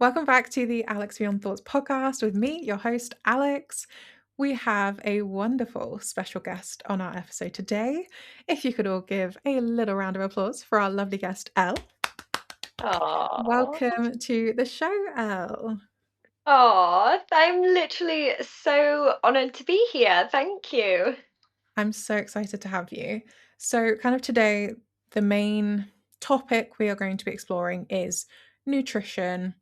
Welcome back to the Alex Beyond Thoughts podcast with me, your host, Alex. We have a wonderful special guest on our episode today. If you could all give a little round of applause for our lovely guest, Elle. Oh, Welcome to the show, Elle. I'm literally so honored to be here. Thank you. I'm so excited to have you. So, kind of today, the main topic we are going to be exploring is nutrition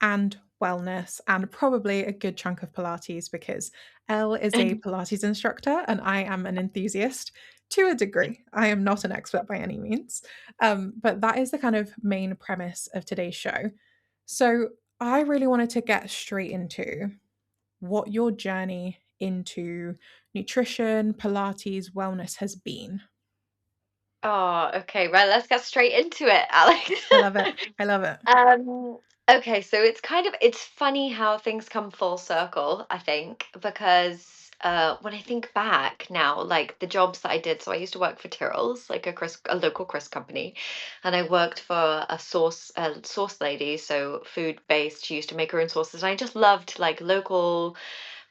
and wellness, and probably a good chunk of Pilates because Elle is a Pilates instructor and I am an enthusiast to a degree. I am not an expert by any means, but that is the kind of main premise of today's show. So, I really wanted to get straight into what your journey into nutrition, Pilates, wellness has been. Oh, okay. Right, let's get straight into it, Alex. I love it. I love it. Um, okay, so it's funny how things come full circle, I think, because when I think back now, like the jobs that I did, so I used to work for Tyrrell's, like a local crisp company, and I worked for a sauce lady, so food based. She used to make her own sauces, and I just loved like local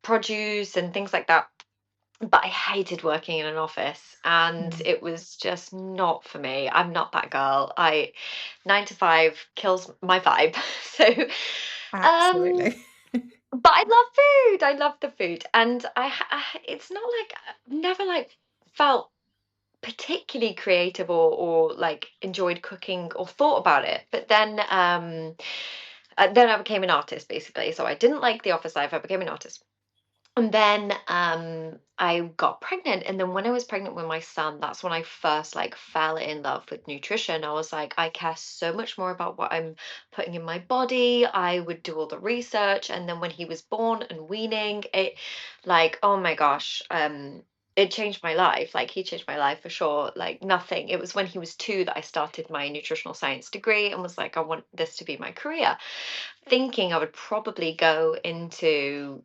produce and things like that. But I hated working in an office and Mm, it was just not for me. I'm not that girl. I 9 to 5 kills my vibe. So um absolutely. but I love food. I love the food. And it's not like I've never like felt particularly creative or like enjoyed cooking or thought about it. But then I became an artist basically. So I didn't like the office life. I became an artist. And then I got pregnant, and then when I was pregnant with my son, that's when I first like fell in love with nutrition. I was like, I care so much more about what I'm putting in my body. I would do all the research, and then when he was born and weaning, it like, oh my gosh, it changed my life. Like he changed my life for sure. Like nothing. It was when he was 2 that I started my nutritional science degree and was like, I want this to be my career, thinking I would probably go into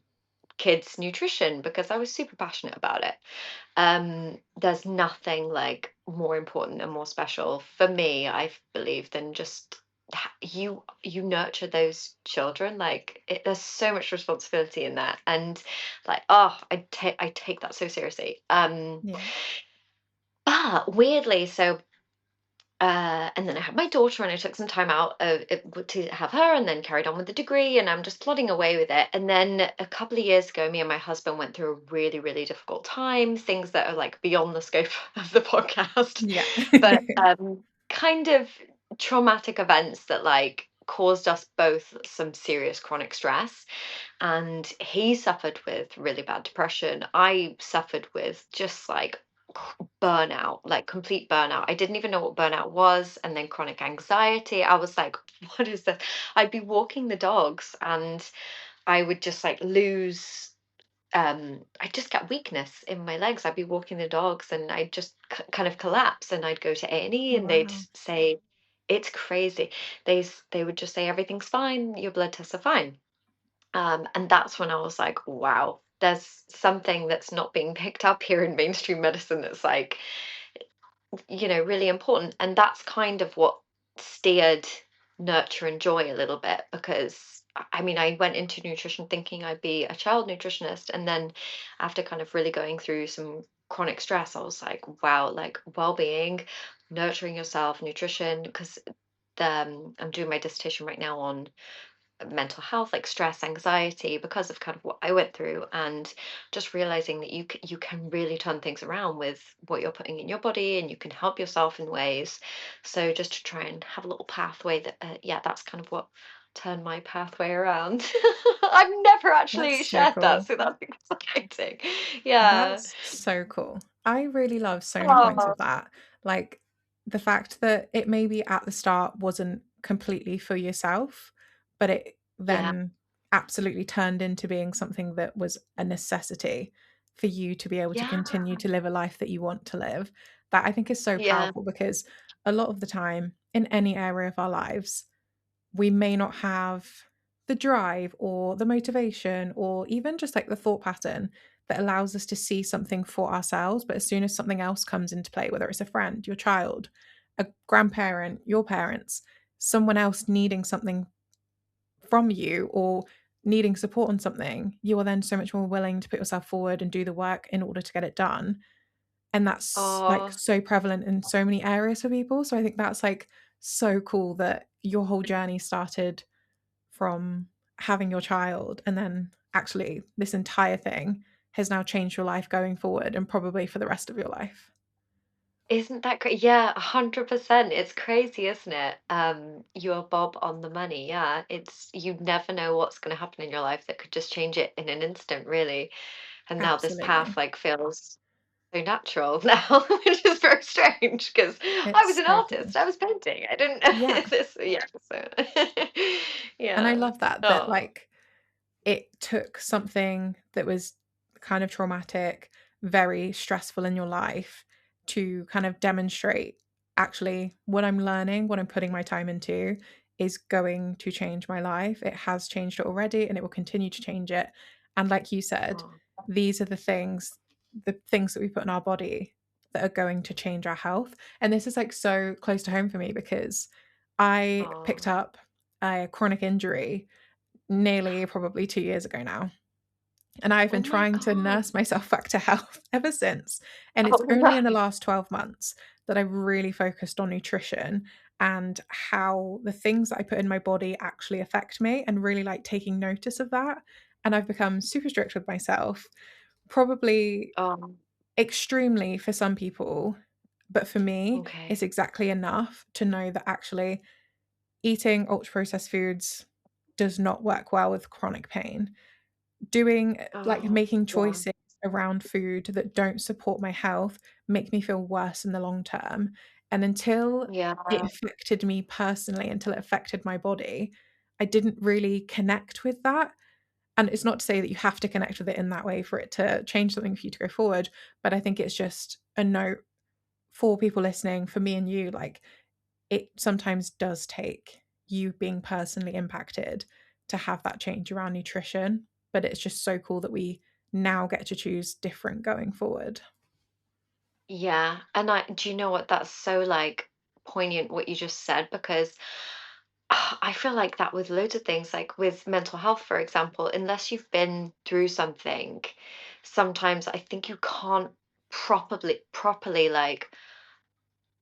kids nutrition because I was super passionate about it. There's nothing like more important and more special for me, I believe, than just you nurture those children. Like there's so much responsibility in that, and like I take that so seriously. Yeah. But weirdly, so and then I had my daughter, and I took some time out to have her, and then carried on with the degree. And I'm just plodding away with it. And then a couple of years ago, me and my husband went through a really, really difficult time. Things that are like beyond the scope of the podcast, Yeah. but kind of traumatic events that like caused us both some serious chronic stress. And he suffered with really bad depression. I suffered with just like burnout, like complete burnout. I didn't even know what burnout was. And then chronic anxiety. I was like, what is this? I'd be walking the dogs and I would just like lose. I just get weakness in my legs. I'd be walking the dogs and I'd just kind of collapse, and I'd go to A&E and they'd Wow. say, it's crazy. They would just say, everything's fine, your blood tests are fine. And that's when I was like, wow, there's something that's not being picked up here in mainstream medicine that's like, really important. And that's kind of what steered nurture and joy a little bit, because I mean, I went into nutrition thinking I'd be a child nutritionist. And then after kind of really going through some chronic stress, I was like, wow, like well-being, nurturing yourself, nutrition, because I'm doing my dissertation right now on mental health, like stress, anxiety, because of kind of what I went through, and just realizing that you can really turn things around with what you're putting in your body, and you can help yourself in ways. So just to try and have a little pathway that, yeah, that's kind of what turned my pathway around. I've never actually That's so shared that, cool. so that's exciting. Yeah. That's so cool. I really love so many points Oh, of that. Like the fact that it maybe at the start wasn't completely for yourself, but it yeah, then absolutely turned into being something that was a necessity for you to be able to yeah, continue to live a life that you want to live. That I think is so yeah, powerful because a lot of the time in any area of our lives, we may not have the drive or the motivation or even just like the thought pattern that allows us to see something for ourselves. But as soon as something else comes into play, whether it's a friend, your child, a grandparent, your parents, someone else needing something from you or needing support on something, you are then so much more willing to put yourself forward and do the work in order to get it done. And that's, like, Oh, so prevalent in so many areas for people, so I think that's, like, so cool that your whole journey started from having your child, and then actually this entire thing has now changed your life going forward and probably for the rest of your life. isn't that great? Yeah, 100%. It's crazy, isn't it? You're Bob on the money. Yeah, it's you never know what's going to happen in your life that could just change it in an instant, really. And now this path Absolutely. like feels so natural now, which is very strange because I was It's an so cool. artist. I was painting. I didn't Yeah, this. Yeah. So and I yeah. love that, Oh. like, it took something that was kind of traumatic, very stressful in your life to kind of demonstrate, actually, what I'm learning, what I'm putting my time into is going to change my life. It has changed it already and it will continue to change it. And like you said, Oh. these are the things that we put in our body that are going to change our health. And this is like so close to home for me because I picked Oh. up a chronic injury nearly probably 2 years ago now, and I've Oh been my trying to God. nurse myself back to health ever since, and it's Oh only in the right. last 12 months that I've really focused on nutrition and how the things that I put in my body actually affect me and really, like, taking notice of that, and I've become super strict with myself, probably extremely for some people, but for me, Okay. it's exactly enough to know that actually eating ultra processed foods does not work well with chronic pain. Doing like, Oh making yeah. choices around food that don't support my health make me feel worse in the long term, and until Yeah. it affected me personally, until it affected my body, I didn't really connect with that, and it's not to say that you have to connect with it in that way for it to change something for you to go forward, but I think it's just a note for people listening, for me and you, like, it sometimes does take you being personally impacted to have that change around nutrition, but it's just so cool that we now get to choose different going forward. Yeah, and I do you know what? That's so, like, poignant what you just said because I feel like that with loads of things, like with mental health, for example, unless you've been through something, sometimes I think you can't properly, like,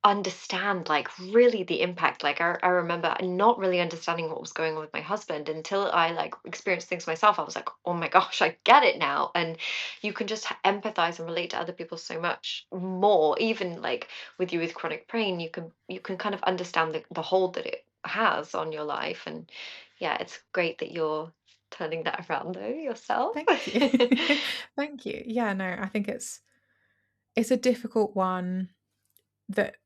understand, like, really the impact. Like, I remember not really understanding what was going on with my husband until I, like, experienced things myself. I was like, "Oh my gosh, I get it now." And you can just empathize and relate to other people so much more. Even, like, with you with chronic pain, you can kind of understand the hold that it has on your life. And yeah, it's great that you're turning that around though yourself. Thank you. Thank you. Yeah, no, I think it's a difficult one that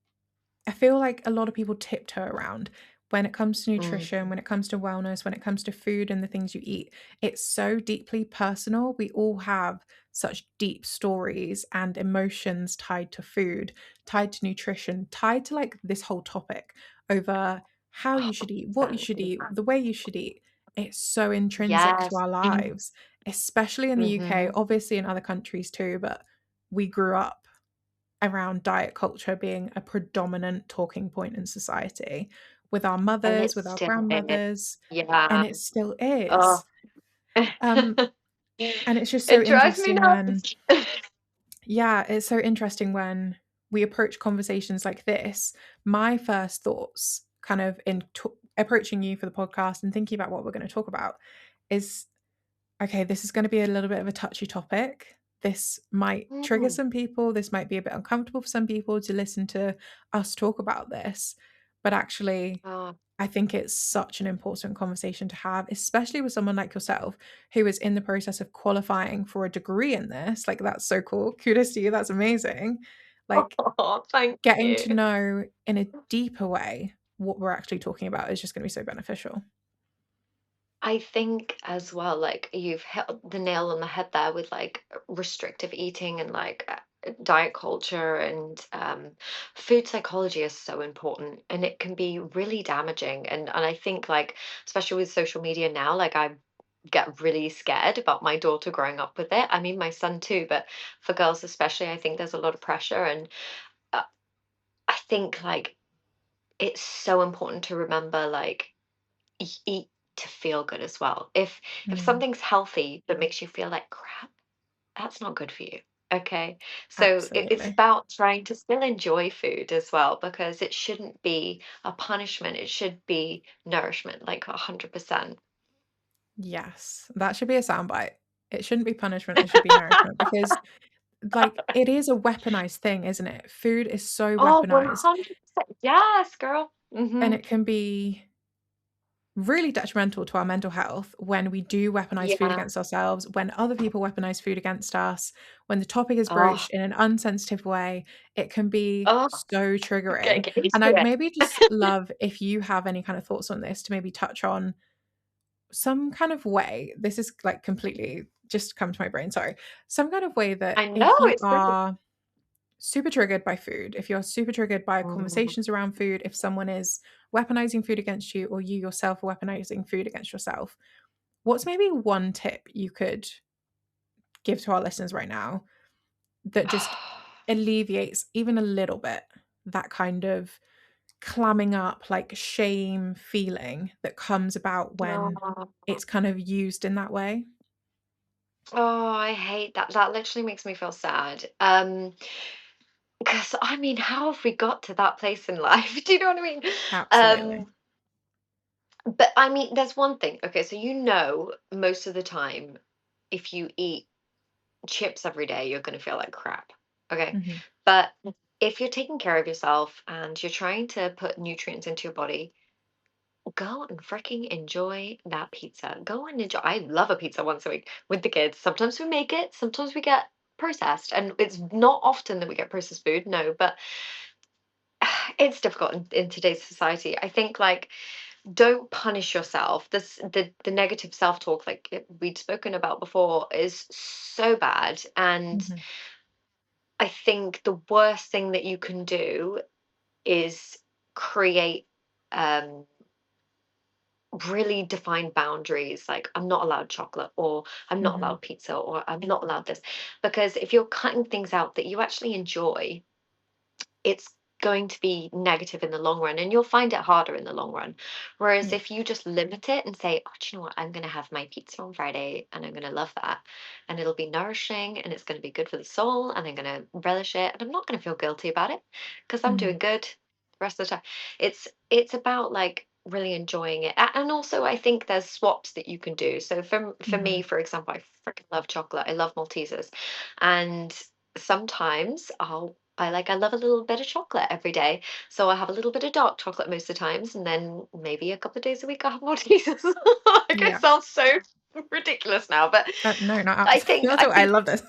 I feel like a lot of people tiptoe around when it comes to Mm. nutrition, when it comes to wellness, when it comes to food and the things you eat. It's so deeply personal. We all have such deep stories and emotions tied to food, tied to nutrition, tied to like this whole topic over how you should eat, what you 100%. should eat, the way you should eat. It's so intrinsic to Yes. our lives, especially in the UK, Mm-hmm. obviously in other countries too, but we grew up around diet culture being a predominant talking point in society with our And mothers, it with our still is. grandmothers, and Yeah. it still is. Oh. Um, and it's just so It drives me interesting when, nuts. yeah, it's so interesting when we approach conversations like this. My first thoughts, kind of approaching you for the podcast and thinking about what we're going to talk about, is okay, this is going to be a little bit of a touchy topic. This might trigger Mm. some people. This might be a bit uncomfortable for some people to listen to us talk about this. But actually, Oh, I think it's such an important conversation to have, especially with someone like yourself who is in the process of qualifying for a degree in this. Like, that's so cool. Kudos to you. That's amazing. Like, thank getting you. to know in a deeper way what we're actually talking about is just going to be so beneficial. I think as well, like you've hit the nail on the head there with like restrictive eating and like diet culture and food psychology is so important and it can be really damaging. And I think like especially with social media now, like I get really scared about my daughter growing up with it. I mean, my son too, but for girls especially, I think there's a lot of pressure and uh, I think like it's so important to remember like eat. to feel good as well. If Mm, something's healthy but makes you feel like crap, that's not good for you. Okay. So it's absolutely. about trying to still enjoy food as well, because it shouldn't be a punishment. It should be nourishment, like 100%. Yes, that should be a soundbite. It shouldn't be punishment, it should be nourishment because, like, it is a weaponized thing, isn't it? Food is so Oh, weaponized, 100%. Yes, girl. and Hmm. it can be really detrimental to our mental health when we do weaponize food Yeah. against ourselves, when other people weaponize food against us, when the topic is Oh, broached in an unsensitive way, it can be oh, so triggering. get used And to I'd it. maybe just love if you have any kind of thoughts on this to maybe touch on some kind of way. This is like completely just come to my brain, sorry. Some kind of way that I know if you it's good. are super triggered by food, if you're super triggered by Mhm. conversations around food, if someone is weaponizing food against you or you yourself are weaponizing food against yourself, what's maybe one tip you could give to our listeners right now that just alleviates even a little bit that kind of clamming up, like shame feeling that comes about when Oh, it's kind of used in that way? oh, I hate that. That literally makes me feel sad. Because I mean, how have we got to that place in life? Do you know what I mean? Absolutely. Um, but I mean, there's one thing. Okay, so most of the time, if you eat chips every day, you're going to feel like crap. Okay. Mhm. But if you're taking care of yourself and you're trying to put nutrients into your body, go and freaking enjoy that pizza. Go and enjoy. I love a pizza once a week with the kids. Sometimes we make it, sometimes we get processed. And it's not often that we get processed food, no, but it's difficult in today's society. I think like don't punish yourself. The negative self-talk like we'd spoken about before is so bad. And Mhm. I think the worst thing that you can do is create um really defined boundaries, like I'm not allowed chocolate, or I'm not Mhm. allowed pizza, or I'm not allowed this. Because if you're cutting things out that you actually enjoy, it's going to be negative in the long run, and you'll find it harder in the long run. Whereas Yeah. if you just limit it and say, oh, do you know what, I'm going to have my pizza on Friday and I'm going to love that, and it'll be nourishing and it's going to be good for the soul and I'm going to relish it and I'm not going to feel guilty about it because I'm doing Mhm. good the rest of the time. It's about like really enjoying it. And also I think there's swaps that you can do. So for me, Mhm. for example, I freaking love chocolate. I love Maltesers. And sometimes I love a little bit of chocolate every day. So I have a little bit of dark chocolate most of the times, and then maybe a couple of days a week I have more Jesus. Like I Yeah. sound so ridiculous now, but No, not I abs think that's I what I think love this.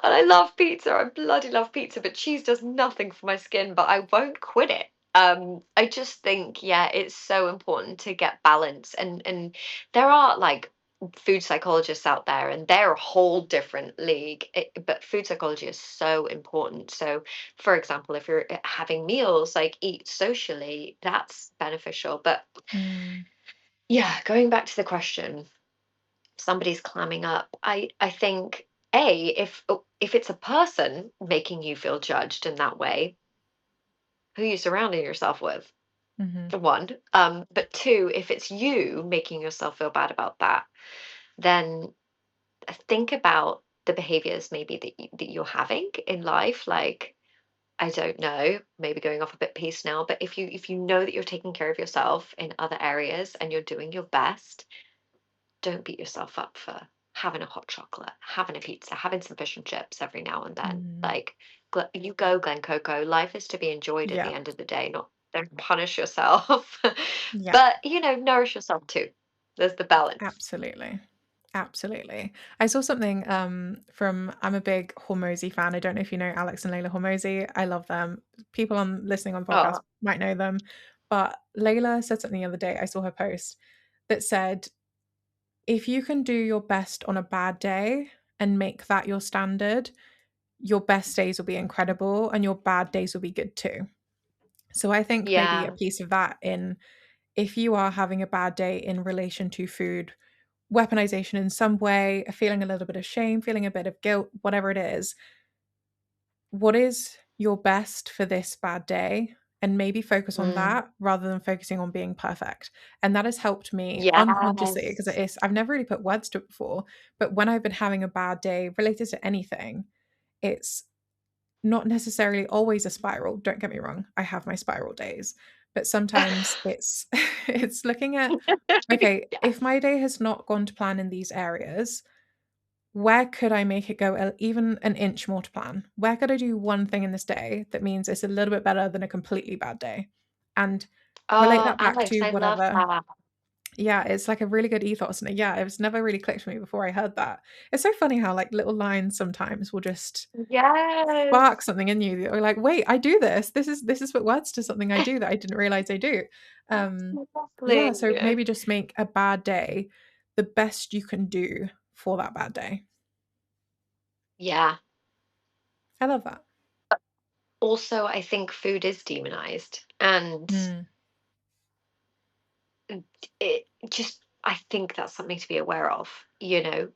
and I love pizza. I bloody love pizza, but cheese does nothing for my skin, but I won't quit it. I just think, yeah, it's so important to get balance. And there are like food psychologists out there, and they're a whole different league. But food psychology is so important. So, for example, if you're having meals, like eat socially, that's beneficial. But Mm. yeah, going back to the question, somebody's clamming up, I think if it's a person making you feel judged in that way, who are you surrounding yourself with? Mhm. For one, but two, if it's you making yourself feel bad about that, then think about the behaviors maybe that you're having in life. Like I don't know, maybe going off a bit piece now, but if you know that you're taking care of yourself in other areas and you're doing your best, don't beat yourself up for having a hot chocolate, having a pizza, having some fish and chips every now and then. Mhm. Like, you go, Glen Coco. Life is to be enjoyed at Yeah. the end of the day, not don't punish yourself. Yeah. But, nourish yourself too. There's the balance. Absolutely. Absolutely. I saw something, from I'm a big Hormozy fan. I don't know if you know Alex and Layla Hormozy. I love them. People on listening on the podcast Oh, might know them, but Layla said something the other day, I saw her post, that said, "If you can do your best on a bad day and make that your standard, your best days will be incredible and your bad days will be good too." So I think maybe a yeah. piece of that in if you are having a bad day in relation to food, weaponization in some way, feeling a little bit of shame, feeling a bit of guilt, whatever it is, what is your best for this bad day? and maybe focus on Mm. that rather than focusing on being perfect. And that has helped me unconsciously because Yes. I've never really put words to it before, but when I've been having a bad day related to anything, it's not necessarily always a spiral. Don't get me wrong. I have my spiral days, but sometimes it's it's looking at, okay, if Yes. my day has not gone to plan in these areas, where could I make it go even an inch more to plan? Where could I do one thing in this day that means it's a little bit better than a completely bad day? And relate Oh, that back Alex, to I love whatever. that. Yeah, it's like a really good ethos. And yeah, it was never really clicked for me before I heard that. It's so funny how like little lines sometimes will just spark Yes. something in you that you're like, wait, I do this. This is what words to something I do that I didn't realize I do. Yeah, so Exactly. maybe just make a bad day the best you can do for that bad day. Yeah. I love that. Also, I think food is demonized, and Mm, it just I think that's something to be aware of, you know.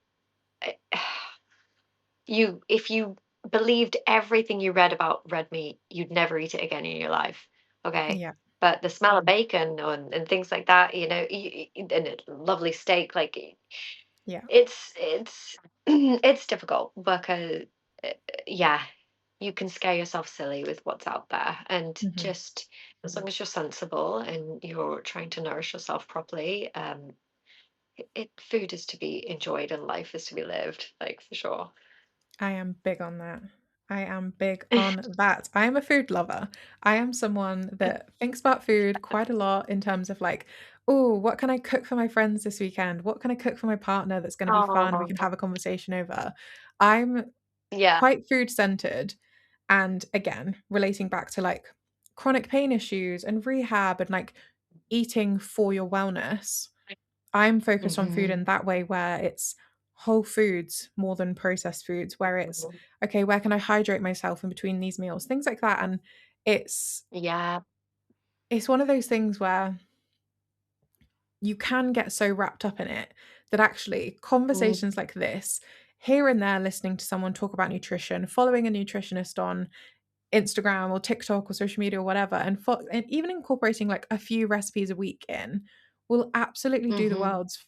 Eh, You if you believed everything you read about red meat, you'd never eat it again in your life, okay? yeah, But the smell of bacon and things like that, you know, and a lovely steak, like yeah. it's it's difficult because uh, yeah, you can scare yourself silly with what's out there, and Mhm. just as long as you're sensible and you're trying to nourish yourself properly, food is to be enjoyed and life is to be lived, like for sure. I am big on that. I am big on that. I am a food lover. I am someone that thinks about food quite a lot in terms of like, oh, what can I cook for my friends this weekend? What can I cook for my partner that's going to be fun? We can Oh, have a conversation over. I'm yeah. quite food centered. And again, relating back to like chronic pain issues and rehab and like eating for your wellness, I'm focused on food Mhm. in that way where it's whole foods more than processed foods, where it's, okay, where can I hydrate myself in between these meals? Things like that. And it's Yeah. it's one of those things where you can get so wrapped up in it that actually Mm, conversations like this, here and there, listening to someone talk about nutrition, following a nutritionist on Instagram or TikTok or social media or whatever, and even incorporating like a few recipes a week in will absolutely mhm. do the world's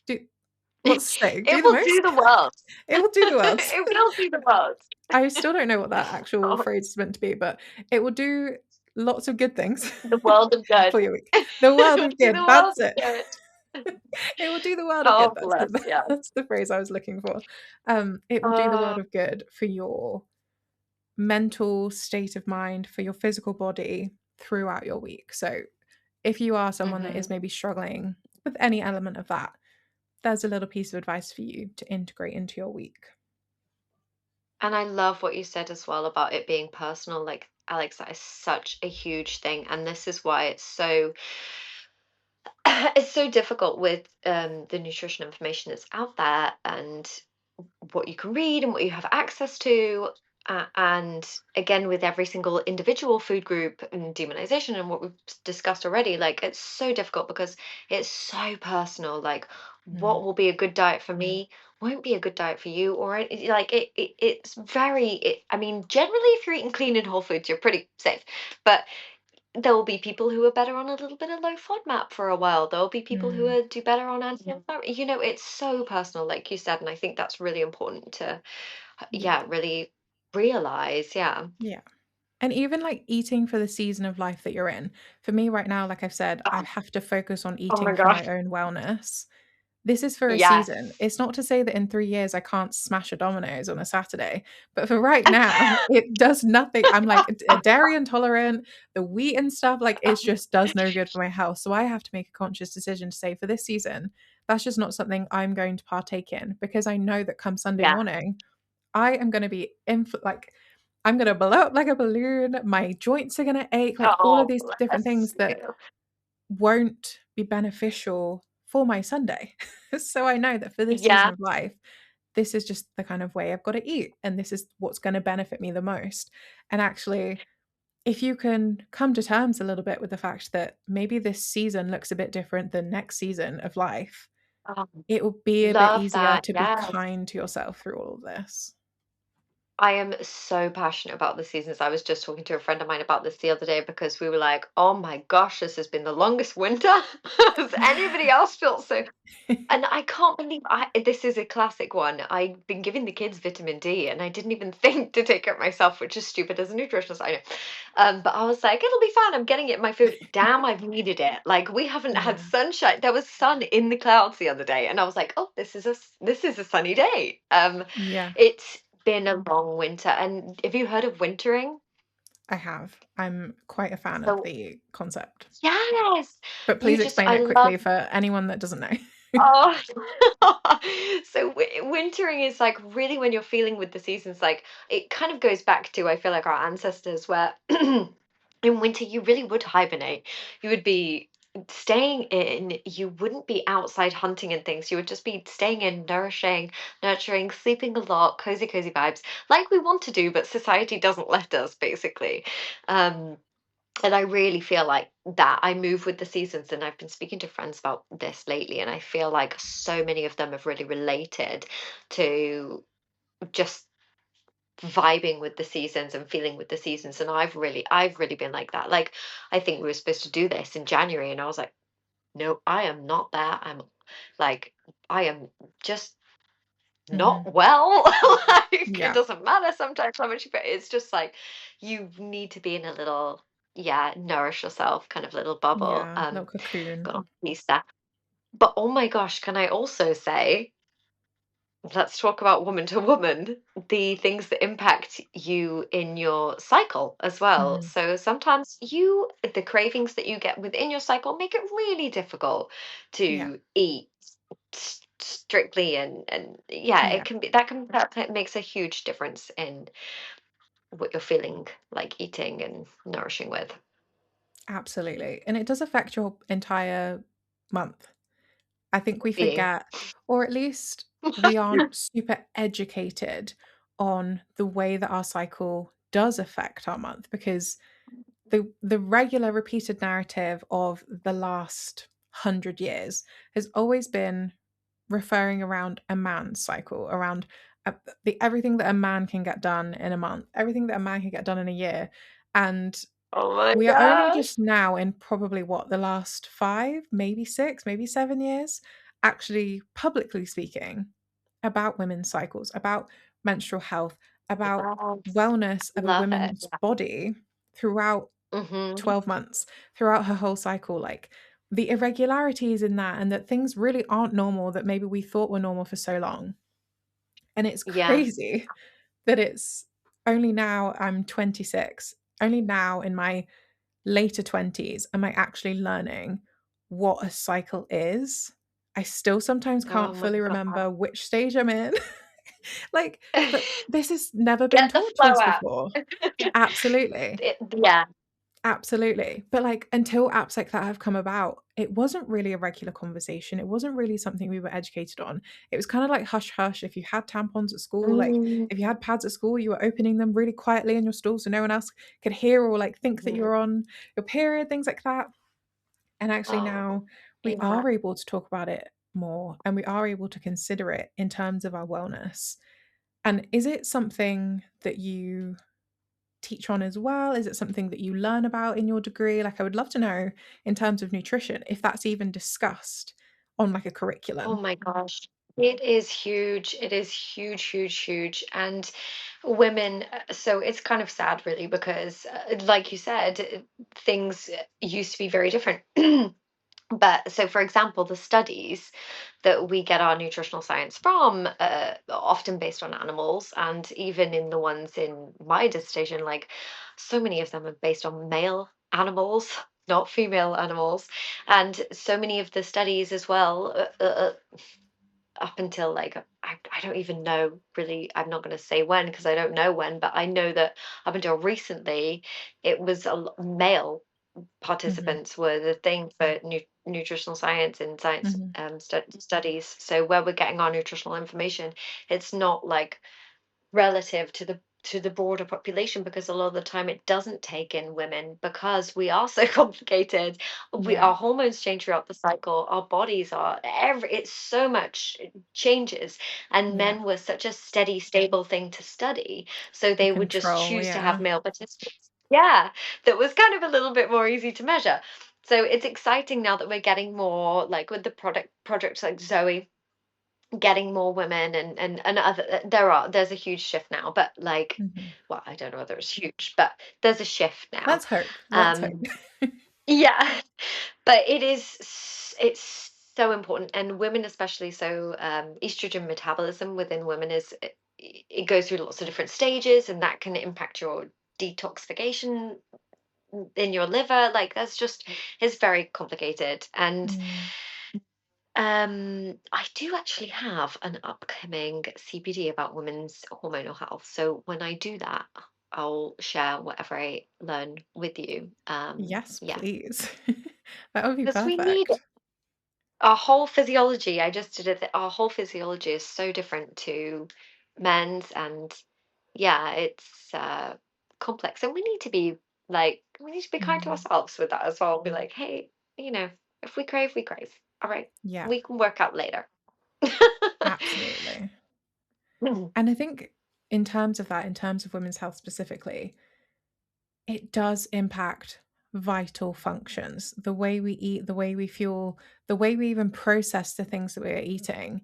do what's the saying? It Do the will do most? the world. It will do the world's. It will do the world. I still don't know what that actual Oh, phrase is meant to be, but it will do lots of good things the world of good. for your week. The It world will of do good, the world that's of it. good. It will do the world of good. Oh, bless, yeah. That's the phrase I was looking for. It will do the world Oh, of good for your mental state of mind, for your physical body throughout your week. So, if you are someone that is mhm. maybe struggling with any element of that, there's a little piece of advice for you to integrate into your week. And I love what you said as well about it being personal. Like, Alex, that is such a huge thing. And this is why it's so it's so difficult with the nutrition information that's out there and what you can read and what you have access to. And again, with every single individual food group and demonization and what we've discussed already, like it's so difficult because it's so personal. Like, what Mm, will be a good diet for me won't be a good diet for you, or like it's very. I mean, generally, if you're eating clean and whole foods, you're pretty safe. But there will be people who are better on a little bit of low FODMAP for a while. There will be people who mm, do better on anti-inflammatory. You know, it's so personal, like you said, and I think that's really important to, yeah, yeah, really realize. Yeah. yeah. And even like eating for the season of life that you're in. For me right now, like I've said, I Oh, have to focus on oh my eating for my gosh. own wellness. This is for a season. Yes. It's not to say that in 3 years I can't smash a Domino's on a Saturday, but for right now, it does nothing. I'm like dairy intolerant, the wheat and stuff, like it just does no good for my health. So I have to make a conscious decision to say for this season, that's just not something I'm going to partake in because I know that come Sunday Yeah. morning, I am going to be like I'm going to blow up like a balloon. My joints are going to ache, like all of Oh, these different bless things that you. won't be beneficial for my Sunday. So I know that for this season Yeah. of life, this is just the kind of way I've got to eat, and this is what's going to benefit me the most. And actually, if you can come to terms a little bit with the fact that maybe this season looks a bit different than next season of life, Oh, it will be a bit love easier that. to be Yes. kind to yourself through all of this. I am so passionate about the seasons. I was just talking to a friend of mine about this the other day because we were like, "Oh my gosh, this has been the longest winter." Has anybody else felt so? And I can't believe this is a classic one. I've been giving the kids vitamin D, and I didn't even think to take it myself, which is stupid as a nutritionist, I know. But I was like, it'll be fine. I'm getting it in my food. Damn, I've needed it. Like we haven't had Yeah. sunshine. There was sun in the clouds the other day, and I was like, oh, this is a sunny day. Yeah, It's been a long winter, and have you heard of wintering? I have. I'm quite a fan of So the concept. yes, But you please just explain I it love. quickly for anyone that doesn't know. Oh, so wintering is like really when you're feeling with the seasons. Like it kind of goes back to I feel like our ancestors, where in winter you really would hibernate. You would be staying in. You wouldn't be outside hunting and things. You would just be staying in, nourishing, nurturing, sleeping a lot, cozy, cozy vibes, like we want to do, but society doesn't let us. Basically, um, and I really feel like that I move with the seasons, and I've been speaking to friends about this lately, and I feel like so many of them have really related to just vibing with the seasons and feeling with the seasons. And I've really been like that. Like I think we were supposed to do this in January, and I was like, no, I am not that. I'm like I am just not Mhm. well. Like it Yeah. doesn't matter sometimes how much you put. It's just like you need to be in a little, yeah, nourish yourself kind of little bubble. Yeah, little cocoon. Got on piece there. But oh my gosh, can I also say, let's talk about woman to woman, the things that impact you in your cycle as well. Mhm. So sometimes the cravings that you get within your cycle make it really difficult Yeah. to eat strictly, and yeah, Yeah. that makes a huge difference in what you're feeling like eating and nourishing with. Absolutely. And it does affect your entire month. I think we Being. forget, or at least we aren't super educated on the way that our cycle does affect our month, because the regular repeated narrative of the last 100 years has always been referring around a man's cycle, around everything that a man can get done in a month, everything that a man can get done in a year. And Oh my we are only gosh. just now, in probably what, the last 5, maybe 6, maybe 7 years, actually publicly speaking about women's cycles, about menstrual health, about Yes. wellness of a Love it. woman's body throughout Hmm. 12 months, throughout her whole cycle, like the irregularities in that, and that things really aren't normal that maybe we thought were normal for so long. And it's Yeah. crazy that it's only now I'm 26, only now in my later 20s am I actually learning what a cycle is. I still sometimes Oh can't my fully god. remember which stage I'm in. Like, but this has never been Get the taught to flow us out. before. Absolutely. Yeah. Absolutely. But, like, until apps like that have come about, it wasn't really a regular conversation. It wasn't really something we were educated on. It was kind of like hush hush. If you had tampons at school, like Mm, if you had pads at school, you were opening them really quietly in your stall so no one else could hear or like think that mhm. you're on your period, things like that. And actually Oh, now we yeah. are able to talk about it more, and we are able to consider it in terms of our wellness. And is it something that you teach on as well? Is it something that you learn about in your degree? Like, I would love to know, in terms of nutrition, if that's even discussed on like a Oh curriculum. my gosh. It is huge. It is huge, huge, huge. And women, so it's kind of sad, really, because, like you said, things used to be very different. But so, for example, the studies that we get our nutritional science from are often based on animals, and even in the ones in my dissertation, like so many of them are based on male animals, not female animals, and so many of the studies as well, up until like I don't even know really. I'm not going to say when because I don't know when, but I know that up until recently, it was male Mhm, participants were the thing for nutritional science and science mhm. studies. So where we're getting our nutritional information, it's not like relative to the to the broader population, because a lot of the time it doesn't take in women because we are so complicated. Yeah. Our hormones change throughout the cycle. Our bodies are it's so much changes, and Yeah. men were such a steady, stable thing to study, so The they would just control, choose to have yeah. male participants. Yeah, that was kind of a little bit more easy to measure. So it's exciting now that we're getting more, like with the projects like Zoe, getting more women, and other, there's a huge shift now, but like, Mhm. well, I don't know whether it's huge, but there's a shift now. Let's hope. Let's hope. um yeah, but it's so important, and women especially. So estrogen metabolism within women is, it goes through lots of different stages, and that can impact your detoxification in your liver. Like, that's just, it's very complicated. And Mm. I do actually have an upcoming CPD about women's hormonal health. So when I do that, I'll share whatever I learn with you. Yes, Yeah, please. That would be because we need perfect. our whole physiology. I just did it. Our whole physiology is so different to men's, and yeah, it's complex, and we need to be we need to be kind to Mm. ourselves with that as well. Be like, hey, if we crave, we crave. All right, Yeah, we can work out later. absolutely. Mhm. And I think in terms of that, in terms of women's health specifically, it does impact vital functions. The way we eat, the way we fuel, the way we even process the things that we are eating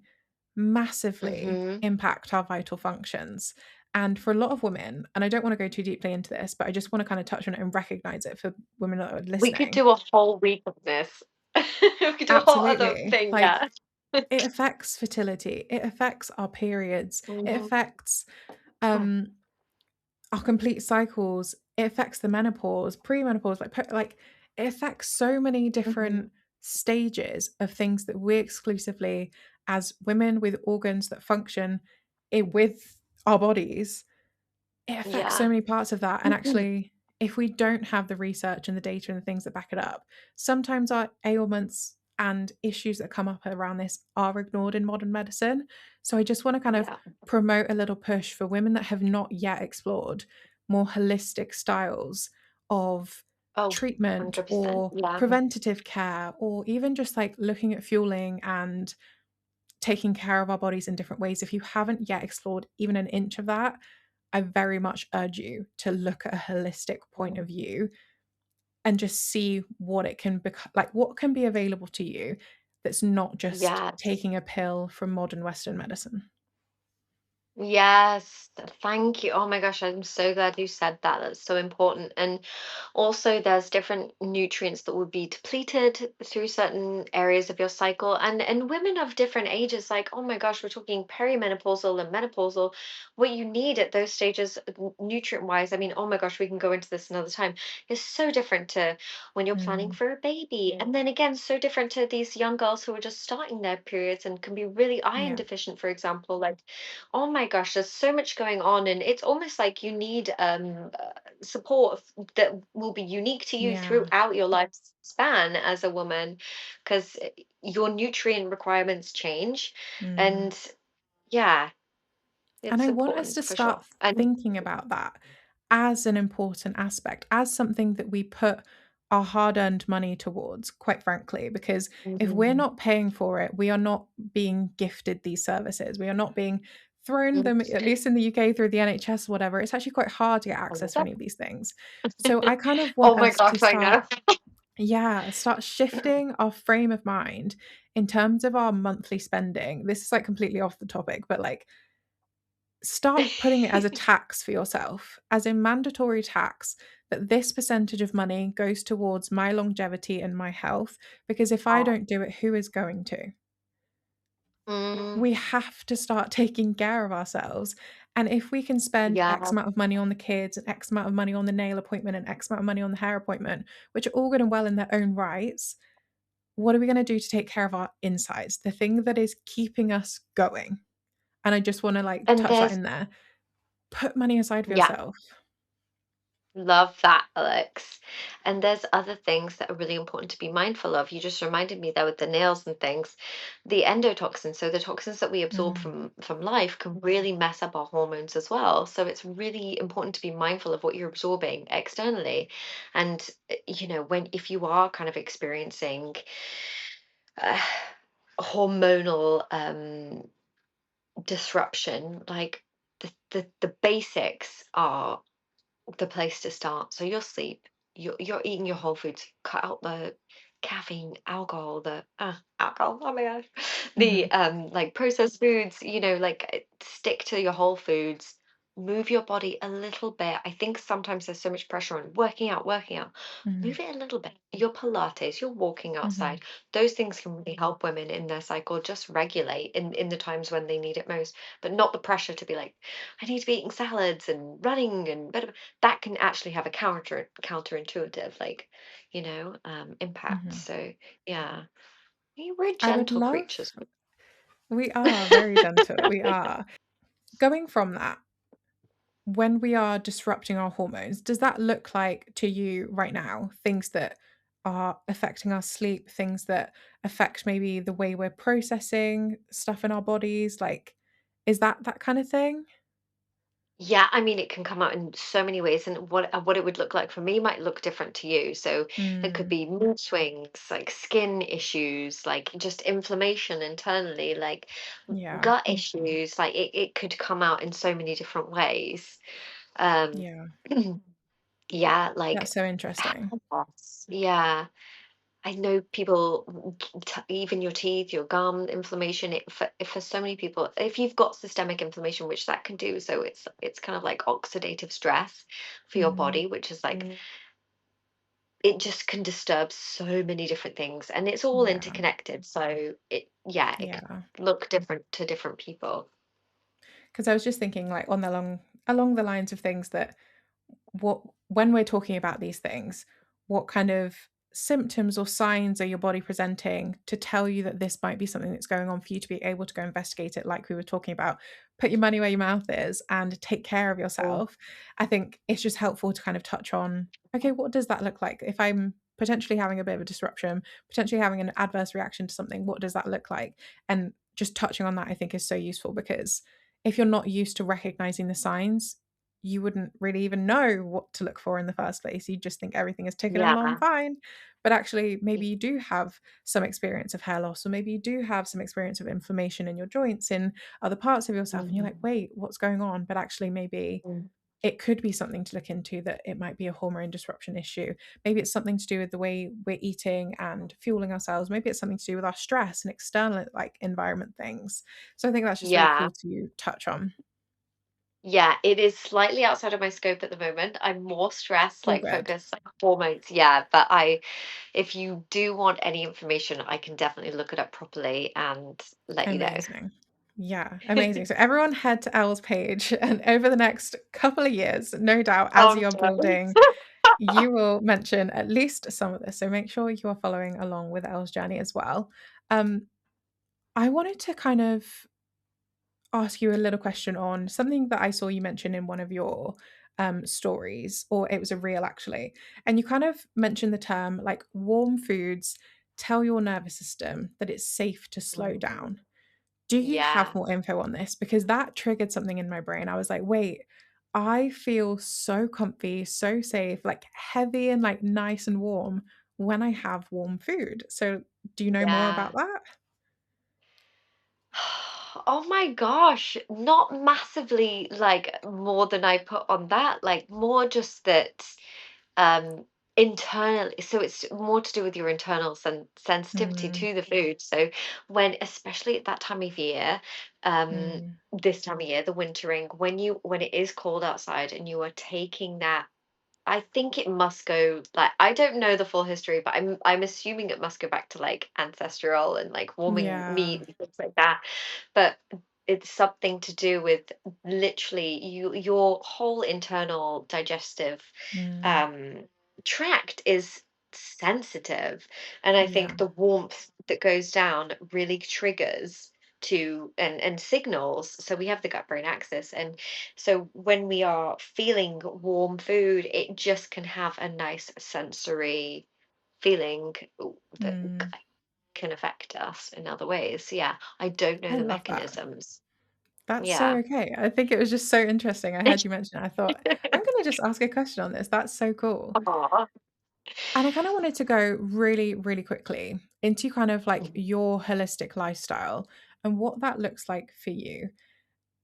massively Mhm. impact our vital functions. And for a lot of women, and I don't want to go too deeply into this, but I just want to kind of touch on it and recognize it for women that are We could listening. do a whole week of this. We could do a whole other Absolutely. thing, Like yeah. it affects fertility, it affects our periods, it Mhm. affects um our complete cycles, it affects the menopause, premenopause, like it affects so many Mhm. different stages of things that we exclusively as women with organs that function with our bodies, it affects so Yeah. many parts of that. And actually, if we don't have the research and the data and the things that back it up, sometimes our ailments and issues that come up around this are ignored in modern medicine. So I just want to kind of Yeah. promote a little push for women that have not yet explored more holistic styles of Oh, treatment 100%. or Yeah. preventative care, or even just like looking at fueling and taking care of our bodies in different ways. If you haven't yet explored even an inch of that, I very much urge you to look at a holistic point of view and just see what it can become, like what can be available to you that's not just Yes. taking a pill from modern Western medicine. Yes, thank you. Oh my gosh, I'm so glad you said that. That's so important. And also, there's different nutrients that would be depleted through certain areas of your cycle. And women of different ages, like, oh my gosh, we're talking perimenopausal and menopausal. What you need at those stages, nutrient-wise, I mean, oh my gosh, we can go into this another time, is so different to when you're planning Mm, for a baby. And then again, so different to these young girls who are just starting their periods and can be really iron yeah, deficient, for example. Like, oh my gosh, there's so much going on, and it's almost like you need support that will be unique to you yeah. throughout your lifespan as a woman, because your nutrient requirements change, Mm. and yeah, And it's I want us important to for sure. start And thinking about that as an important aspect, as something that we put our hard earned money towards, quite frankly, because if we're Mhm. not paying for it, we are not being gifted these services. We are not being thrown them, at least in the UK, through the NHS or whatever. It's actually quite hard to get access to any of these things. So I kind of Oh want my us to gosh, I start, know. yeah, start shifting our frame of mind in terms of our monthly spending. This is like completely off the topic, but like start putting it as a tax for yourself, as a mandatory tax, that this percentage of money goes towards my longevity and my health. Because if I Oh, don't do it, who is going to? mm, We have to start taking care of ourselves. And if we can spend X yeah. amount of money on the kids and X amount of money on the nail appointment and X amount of money on the hair appointment, which are all good and well in their own rights, what are we going to do to take care of our insides? The thing that is keeping us going. And I just want to like And touch that there's, in there. Put money aside for yeah. yourself. Love that, Alex. And there's other things that are really important to be mindful of. You just reminded me there with the nails and things. The endotoxins, so the toxins that we absorb Mm, from life can really mess up our hormones as well. So it's really important to be mindful of what you're absorbing externally. And when if you are kind of experiencing uh, hormonal disruption, like the basics are the place to start. So your sleep, you're eating your whole foods, cut out the caffeine, alcohol, the alcohol, oh my gosh, the mhm, like processed foods, like stick to your whole foods. Move your body a little bit. I think sometimes there's so much pressure on working out, working out. mhm, Move it a little bit. Your Pilates, you're walking mhm, outside. Those things can really help women in their cycle just regulate in the times when they need it most, but not the pressure to be like, I need to be eating salads and running and blah, blah, that can actually have a counterintuitive impact. mhm. So yeah, we're I would gentle love creatures. We are very gentle, we are. Going from that, when we are disrupting our hormones, does that look like to you right now things that are affecting our sleep, things that affect maybe the way we're processing stuff in our bodies? Like, is that kind of thing? Yeah, I mean, it can come out in so many ways, and what it would look like for me might look different to you. So it could Mm, be mood swings, like skin issues, like just inflammation internally, like yeah, gut issues. Like it could come out in so many different ways. Um, yeah. yeah, That's like so interesting. yeah. I know people, even your teeth, your gum inflammation. For so many people, if you've got systemic inflammation, which that can do, so it's kind of like oxidative stress for your Mhm. body, which is like it just can disturb so many different things, and it's all Yeah, interconnected. So it can yeah. look different to different people. Because I was just thinking, like, on the along the lines of things that what when we're talking about these things, what kind of symptoms or signs are your body presenting to tell you that this might be something that's going on for you to be able to go investigate it like we were talking about, put your money where your mouth is and take care of Mm. yourself. I think it's just helpful to kind of touch on, okay, what does that look like? If I'm potentially having a bit of a disruption, potentially having an adverse reaction to something, what does that look like? And just touching on that, I think, is so useful because if you're not used to recognizing the signs, you wouldn't really even know what to look for in the first place. You just think everything is ticking along Yeah. fine. But actually, maybe you do have some experience of hair loss, or maybe you do have some experience of inflammation in your joints, in other parts of yourself. And you're like, Mhm. wait, what's going on? But actually, maybe Mm. it could be something to look into, that it might be a hormone disruption issue. Maybe it's something to do with the way we're eating and fueling ourselves. Maybe it's something to do with our stress and external like environment things. So I think that's just really Yeah. cool to touch on. Yeah, it is slightly outside of my scope at the moment. I'm more stressed, All like good. focused, like hormones. Yeah, but if you do want any information, I can definitely look it up properly and let you know. Amazing. Yeah, amazing. So everyone head to Elle's page, and over the next couple of years, no doubt, as Oh, you're no. building, you will mention at least some of this. So make sure you are following along with Elle's journey as well. Um, I wanted to kind of ask you a little question on something that I saw you mention in one of your stories, or it was a reel actually. And you kind of mentioned the term like warm foods tell your nervous system that it's safe to slow Mhm. down. Do you have Yeah, more info on this? Because that triggered something in my brain. I was like, wait, I feel so comfy, so safe, like heavy and like nice and warm when I have warm food. So, do you know more yeah. about that? Oh my gosh, not massively like more than I put on that, like more just that um internally, so it's more to do with your internal sensitivity Mm, to the food. So when, especially at that time of year, um mm, this time of year, the wintering, when it is cold outside and you are taking that, I think it must go, like, I don't know the full history, but I'm assuming it must go back to like ancestral and like warming yeah. meat and things like that. But it's something to do with literally your whole internal digestive Mm, um tract is sensitive. And I yeah. think the warmth that goes down really triggers. to and signals. So we have the gut brain axis, and so when we are feeling warm food, it just can have a nice sensory feeling that Mm. can affect us in other ways. Yeah, I don't know I the love that. mechanisms. That's so Yeah. okay. I think it was just so interesting. I heard you mention it. I thought, I'm gonna just ask a question on this. That's so cool. Aw. And I kinda wanted to go really, really quickly into kind of like Mhm. your holistic lifestyle and what that looks like for you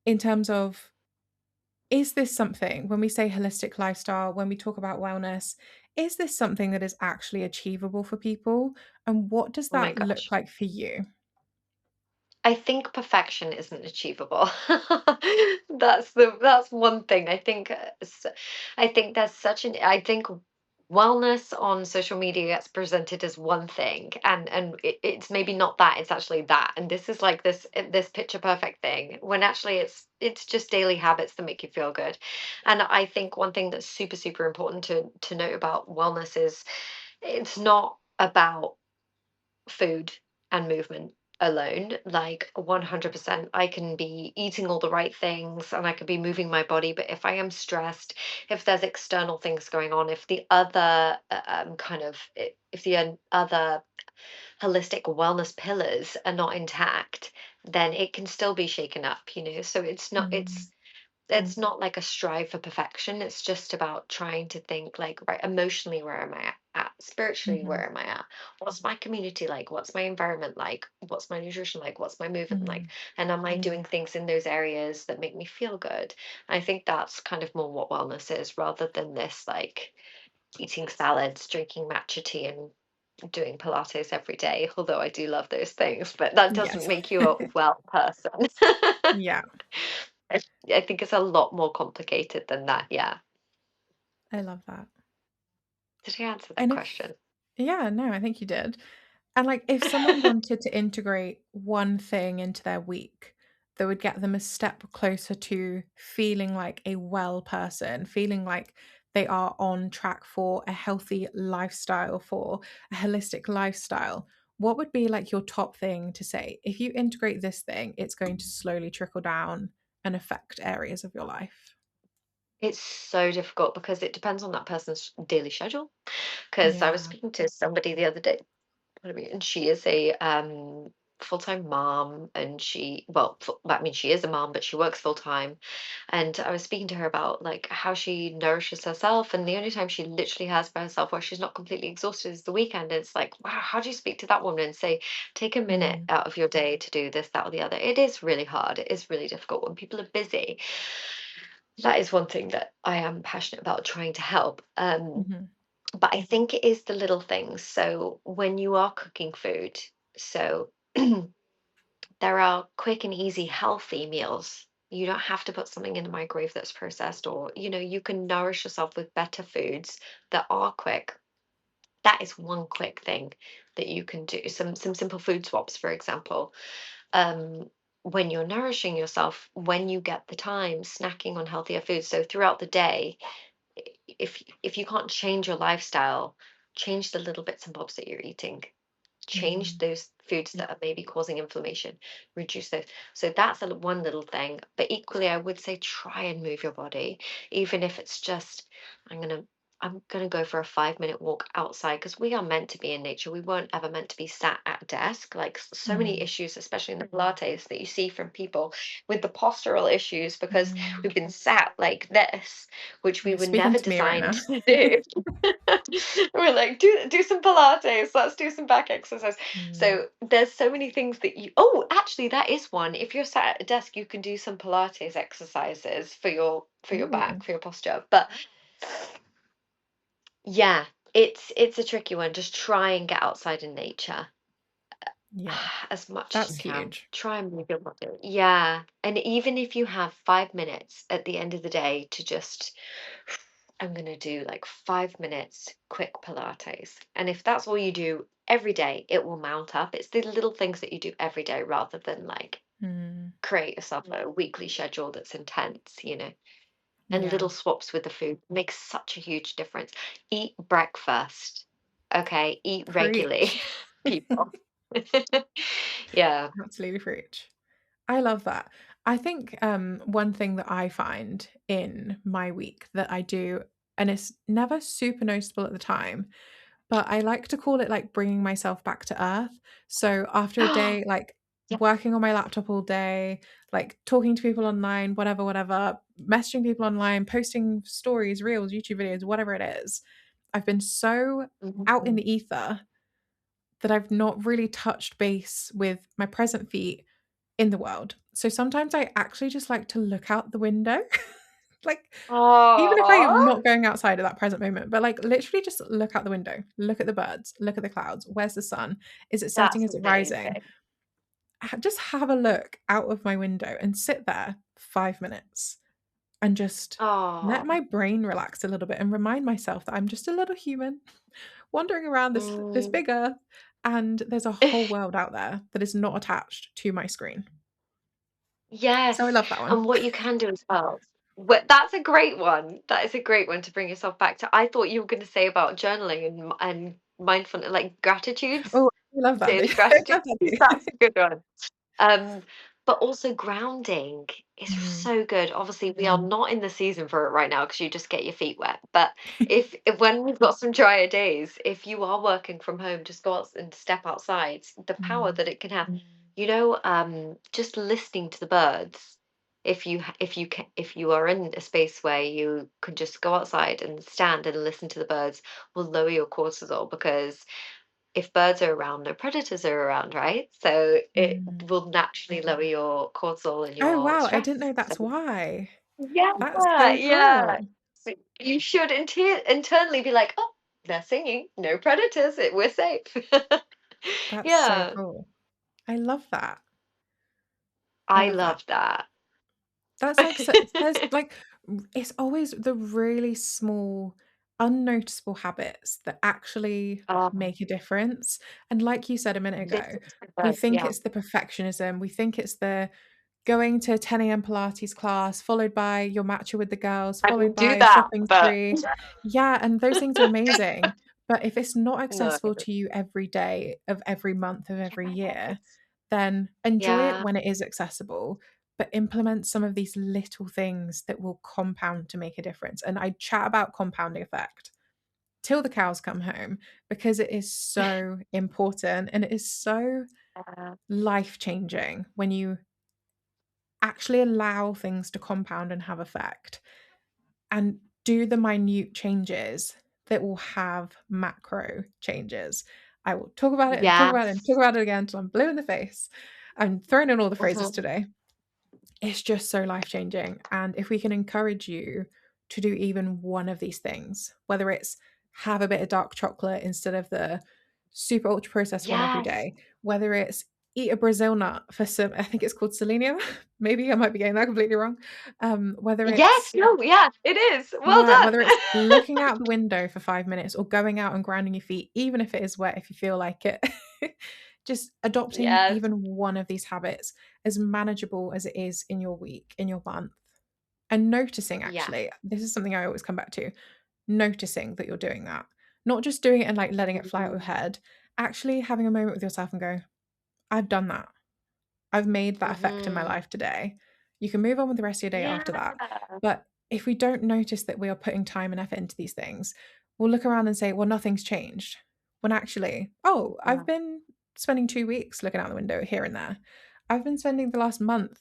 in terms of, is this something when we say holistic lifestyle, when we talk about wellness, is this something that is actually achievable for people? And what does Oh my that look gosh. like for you? I think perfection isn't achievable. That's one thing. I think there's such an I think wellness on social media gets presented as one thing, and it's maybe not that, it's actually that. And this is like this picture perfect thing when actually it's just daily habits that make you feel good. And I think one thing that's super super important to note about wellness is it's not about food and movement alone. Like 100%, I can be eating all the right things and I could be moving my body, but if I am stressed, if there's external things going on, if the other if the other holistic wellness pillars are not intact, then it can still be shaken up, so Mm, it's not like a strive for perfection. It's just about trying to think like, right, emotionally, where am I at? Spiritually, mhm, where am I at? What's my community like? What's my environment like? What's my nutrition like? What's my movement like? mhm. And am I doing things in those areas that make me feel good? I think that's kind of more what wellness is, rather than this like eating salads, drinking matcha tea, and doing Pilates every day. Although I do love those things, but that doesn't Yes. make you a well person. Yeah, I I think it's a lot more complicated than that, yeah. I love that. Did I answer that And if question? Yeah, no, I think you did. And, like, if someone wanted to integrate one thing into their week that would get them a step closer to feeling like a well person, feeling like they are on track for a healthy lifestyle, for a holistic lifestyle, what would be, like, your top thing to say, "If you integrate this thing, it's going to slowly trickle down and affect areas of your life?" It's so difficult because it depends on that person's daily schedule. Because I was Yeah. speaking to somebody the other day, pardon me, and she is a full-time mom, and I mean, she is a mom, but she works full-time. And I was speaking to her about like how she nourishes herself, and the only time she literally has by herself where she's not completely exhausted is the weekend. It's like, wow, how do you speak to that woman and say, take a minute Mm. out of your day to do this, that, or the other? It is really hard. It is really difficult when people are busy. That is one thing that I am passionate about trying to help. Mhm. But I think it is the little things. So when you are cooking food, so there are quick and easy, healthy meals. You don't have to put something in the microwave that's processed, or, you can nourish yourself with better foods that are quick. That is one quick thing that you can do. Some simple food swaps, for example. Um, when you're nourishing yourself, when you get the time, snacking on healthier foods. So throughout the day, if you can't change your lifestyle, change the little bits and bobs that you're eating. Change Mm. those foods that are maybe causing inflammation, reduce those. So that's one little thing. But equally, I would say try and move your body, even if it's just, I'm gonna I'm gonna go for a 5-minute walk outside, because we are meant to be in nature. We weren't ever meant to be sat at a desk. Like so many Mhm. issues, especially in the Pilates, that you see from people with the postural issues because Mm. we've been sat like this, which we You're were speaking never to me right designed now. to do. We're like, do some Pilates, let's do some back exercise. Mm. So there's so many things that oh, actually that is one. If you're sat at a desk, you can do some Pilates exercises for your Ooh, back, for your posture. But yeah, it's a tricky one. Just try and get outside in nature yeah, as much as you that's can. huge. Try and move your body. Yeah. And even if you have 5 minutes at the end of the day to just, I'm going to do like 5 minutes quick Pilates. And if that's all you do every day, it will mount up. It's the little things that you do every day rather than like Mm, create yourself a weekly schedule that's intense. And yeah, little swaps with the food makes such a huge difference. Eat breakfast. Okay. Eat regularly, preach. people. Yeah. Absolutely preach. I love that. I think, one thing that I find in my week that I do, and it's never super noticeable at the time, but I like to call it, like, bringing myself back to earth. So after a day, like, Yeah. working on my laptop all day, like, talking to people online, whatever, whatever, messaging people online, posting stories, reels, YouTube videos, whatever it is, I've been so out in Mhm. the ether that I've not really touched base with my present feet in the world. So sometimes I actually just like to look out the window. Like, even if I Aw, am not going outside at that present moment, but, like, literally just look out the window, look at the birds, look at the clouds. Where's the sun? Is it setting? that's Is it rising? amazing. Just have a look out of my window and sit there 5 minutes and just let Oh. my brain relax a little bit and remind myself that I'm just a little human wandering around this Mm. big earth, and there's a whole world out there that is not attached to my screen. So I Yes, love that one. and what you can do as well, that's a great one. That is a great one to bring yourself back to. I thought you were gonna say about journaling and mindfulness, like gratitudes, Oh, I love that, daily dude. I gratitude. love that, dude. That's a good one. Um, but also grounding is Mhm. so good. Obviously, we are not in the season for it right now because you just get your feet wet. But if when we've got some drier days, if you are working from home, just go out and step outside. The power Mm. that it can have. Just listening to the birds. If you are in a space where you can just go outside and stand and listen to the birds, will lower your cortisol because if birds are around, no predators are around, right? So it Mm. will naturally lower your cortisol and Oh, your wow, I stress. didn't know So that's why. yeah, That's so yeah. cool. So you should internally be like, oh, they're singing, no predators, we're safe. That's so Yeah, cool. I love that. I I love that. love that. That's like so there's like it's always the really small, unnoticeable habits that actually um, make a difference. And like you said a minute ago, listen to the we birds. think Yeah, it's the perfectionism, we think it's the going to 10 a.m. Pilates class, followed by your matcha with the girls, I followed will do by a that, shopping but spree. Yeah, and those things are amazing. But if it's not no. accessible to you every day of every month of every year, then enjoy it Yeah, when it is accessible, but implement some of these little things that will compound to make a difference. And I chat about compounding effect till the cows come home because it is so important and it is so yeah, life changing when you actually allow things to compound and have effect and do the minute changes that will have macro changes. I will talk about it and talk about it and yes. talk about it again until I'm blue in the face. I'm throwing in all the phrases Mhm. today. It's just so life changing. And if we can encourage you to do even one of these things, whether it's have a bit of dark chocolate instead of the super ultra processed one every Yes. day, whether it's eat a Brazil nut for some, I think it's called selenium. Maybe I might be getting that completely wrong. Whether Yes, it's no, yeah, it is. Well yeah, done. whether it's looking out the window for 5 minutes or going out and grounding your feet, even if it is wet, if you feel like it, just adopting Yes. even one of these habits as manageable as it is in your week, in your month, and noticing Yeah. actually, this is something I always come back to, noticing that you're doing that. Not just doing it and like letting it fly out your Mhm. head, actually having a moment with yourself and go, I've done that. I've made that effect in my Mhm. life today. You can move on with the rest of your day Yeah. after that. But if we don't notice that we are putting time and effort into these things, we'll look around and say, well, nothing's changed. When actually, oh, I've Yeah. been spending 2 weeks looking out the window here and there. I've been spending the last month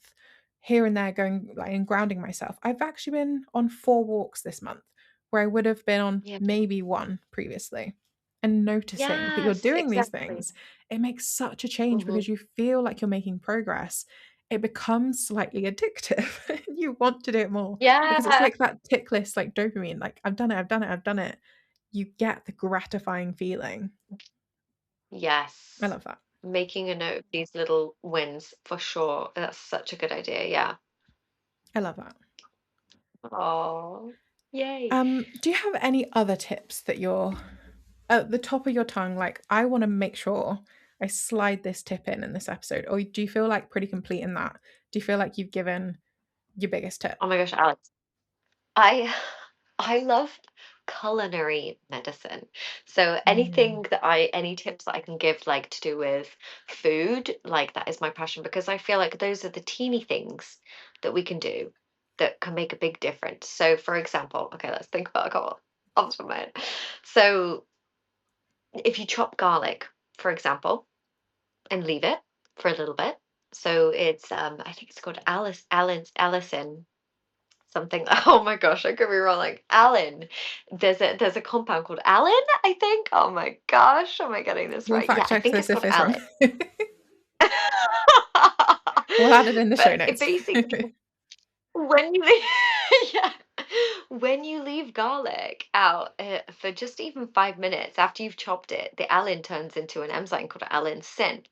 here and there going like and grounding myself. I've actually been on 4 walks this month where I would have been on Yeah. maybe one previously. And noticing that you're Yes, doing these exactly. things, it makes such a change Mhm. because you feel like you're making progress. It becomes slightly addictive. You want to do it more because it's Yeah. like that tick list, like dopamine, like I've done it, I've done it, I've done it. You get the gratifying feeling. I Yes. love that. Making a note of these little wins for sure. That's such a good idea. Yeah. I love that. Oh, yay. Do you have any other tips that you're at the top of your tongue? Like, I want to make sure I slide this tip in this episode, or do you feel like pretty complete in that? Do you feel like you've given your biggest tip? Oh my gosh, Alex. I I love culinary medicine. So Mm. any tips that I can give, like to do with food, like that is my passion, because I feel like those are the teeny things that we can do that can make a big difference. So, for example, okay, let's think about a couple off the top of my head. So, if you chop garlic, for example, and leave it for a little bit. So it's I think it's called Allison something. Oh my gosh, I could be wrong. Like Alan. There's a compound called Alan, I think. Oh my gosh, am I getting this We'll right? Yeah, fact I check think this it's if called it's wrong. Alan. We'll add it in the show But it notes. basically, when you yeah, when you leave garlic out for just even 5 minutes after you've chopped it, the allicin turns into an enzyme called allicin,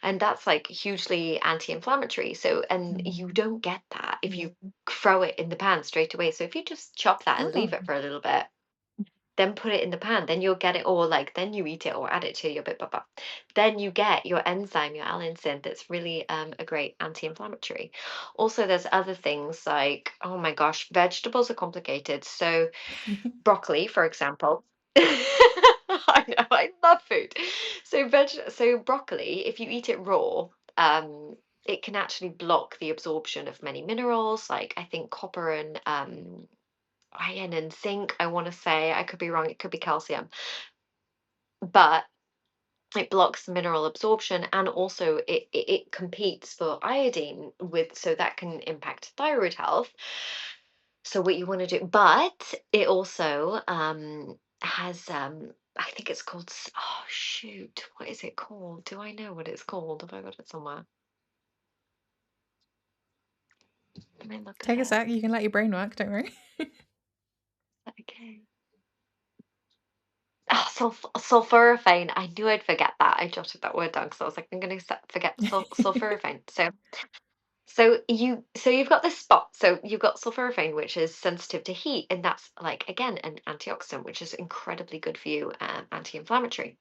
and that's like hugely anti-inflammatory. So, and you Mm. don't get that if you throw it in the pan straight away. So if you just chop that and Oh. leave it for a little bit, then put it in the pan, then you'll get it, or like then you eat it or add it to your bit, then you get your enzyme, your allicin, that's really a great anti-inflammatory. Also, there's other things like, oh my gosh, vegetables are complicated. So broccoli, for example. I know, I love food. So broccoli, if you eat it raw, it can actually block the absorption of many minerals, like I think copper and iron and zinc, I want to say. I could be wrong, it could be calcium. But it blocks the mineral absorption, and also it competes for iodine with, so that can impact thyroid health. So what you want to do, but it also has I think it's called oh shoot, what is it called? Do I know what it's called? Have I got it somewhere? Let me look Take a at sec. You can let your brain work. Don't worry. it. Okay. Oh, sulforaphane. I knew I'd forget that. I jotted that word down because I was like, I'm going to forget sulforaphane. So you've got this spot. So you've got sulforaphane, which is sensitive to heat, and that's like again an antioxidant, which is incredibly good for you, anti-inflammatory.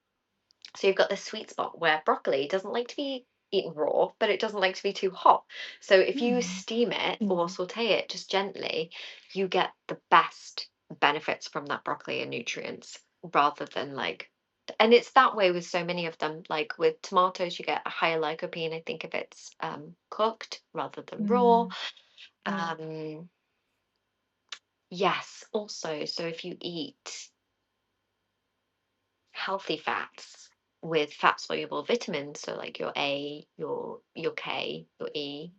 So you've got this sweet spot where broccoli doesn't like to be eaten raw, but it doesn't like to be too hot. So if you Mm. steam it or saute it just gently, you get the best benefits from that broccoli and nutrients rather than like, and it's that way with so many of them. Like with tomatoes, you get a higher lycopene, I think, if it's cooked rather than raw. Mm. Um, yes, also, so if you eat healthy fats with fat soluble vitamins, so like your A, your K, your E.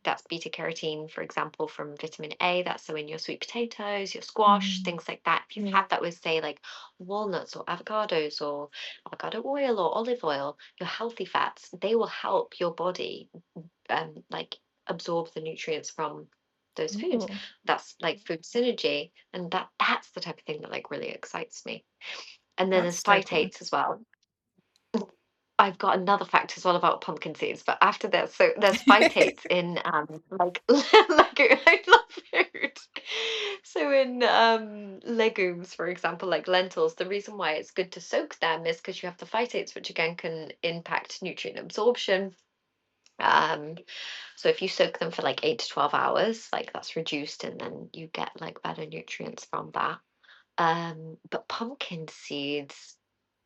That's beta carotene, for example, from vitamin A. That's so in your sweet potatoes, your squash, Mm. things like that. If you've had that with, say, like walnuts or avocados or avocado oil or olive oil, your healthy fats, they will help your body like absorb the nutrients from those foods. Ooh. That's like food synergy, and that's the type of thing that like really excites me. And then That's there's so cool. phytates as well. I've got another fact as well about pumpkin seeds, but after that, so there's phytates in like like I love food. So in legumes, for example, like lentils, the reason why it's good to soak them is because you have the phytates, which again can impact nutrient absorption. Um, so if you soak them for like 8 to 12 hours, like that's reduced, and then you get like better nutrients from that. But pumpkin seeds,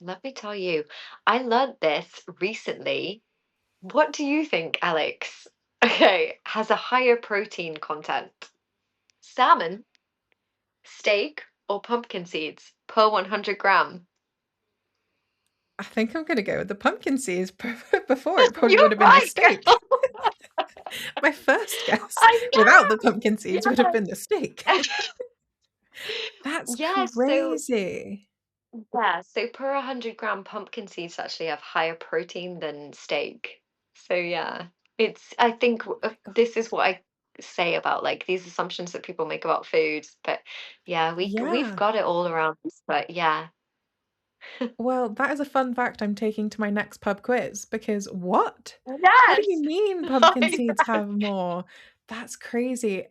let me tell you, I learned this recently. What do you think, Alex? Okay, has a higher protein content? Salmon, steak, or pumpkin seeds per 100 gram? I think I'm gonna go with the pumpkin seeds. Before it probably would You're have been the right, steak. girl. My first guess I without the know. pumpkin seeds would have been the steak. Yes. That's Yes. So crazy. yeah, so per 100-gram pumpkin seeds actually have higher protein than steak. So yeah, I think My God. this is what I say about like these assumptions that people make about foods. But yeah, we've Yeah. got it all around us. But yeah, Well, that is a fun fact I'm taking to my next pub quiz because what? What do you yes, mean pumpkin I seeds know. have more? That's crazy.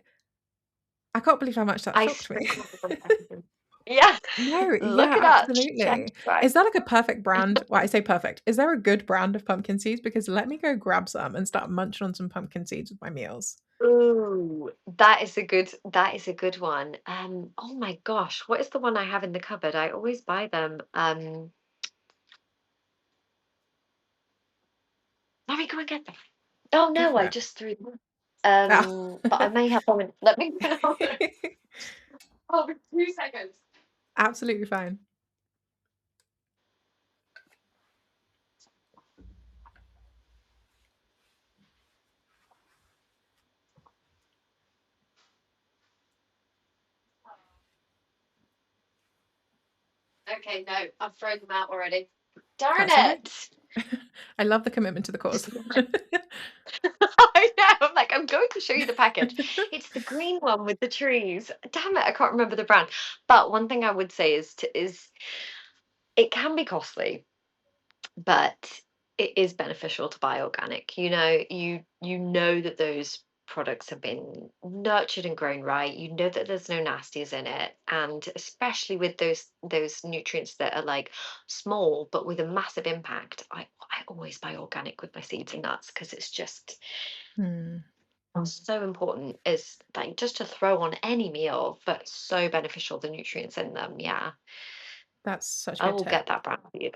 I can't believe how much that I shocked me. sprinkle them everything. Yeah, No, look yeah, it up. Check absolutely. it out. Is that like a perfect brand? Well, I say perfect. Is there a good brand of pumpkin seeds? Because let me go grab some and start munching on some pumpkin seeds with my meals. Ooh, that is a good one. Oh my gosh, what is the one I have in the cupboard? I always buy them. Let me go and get them. Oh Go no, for I it. just threw them. Oh. But I may have them let me go. Oh, 2 seconds. Absolutely fine. Okay, no, I've thrown them out already. Darn That's okay. it! I love the commitment to the cause. I know. I'm like, I'm going to show you the package. It's the green one with the trees. Damn it, I can't remember the brand. But one thing I would say is it can be costly, but it is beneficial to buy organic. You know that those products have been nurtured and grown right. You know that there's no nasties in it, and especially with those nutrients that are like small but with a massive impact. I always buy organic with my seeds and nuts because it's just Hmm, so important. Is like just to throw on any meal, but so beneficial the nutrients in them. Yeah, that's such a I good will tip. get that brand for you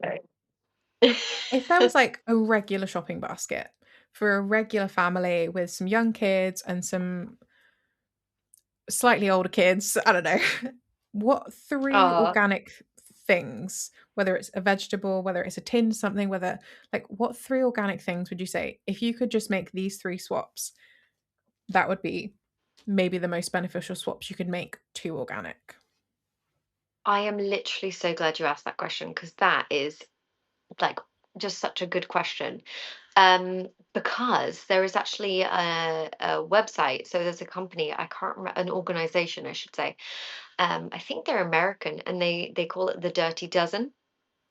If there though. was like a regular shopping basket for a regular family with some young kids and some slightly older kids, I don't know, what three Oh, organic things, whether it's a vegetable, whether it's a tin something, whether like what three organic things would you say if you could just make these three swaps, that would be maybe the most beneficial swaps you could make to organic? I am literally so glad you asked that question because that is like just such a good question. Because there is actually a website. So there's a company, I can't remember, an organization, I should say. I think they're American, and they call it the Dirty Dozen.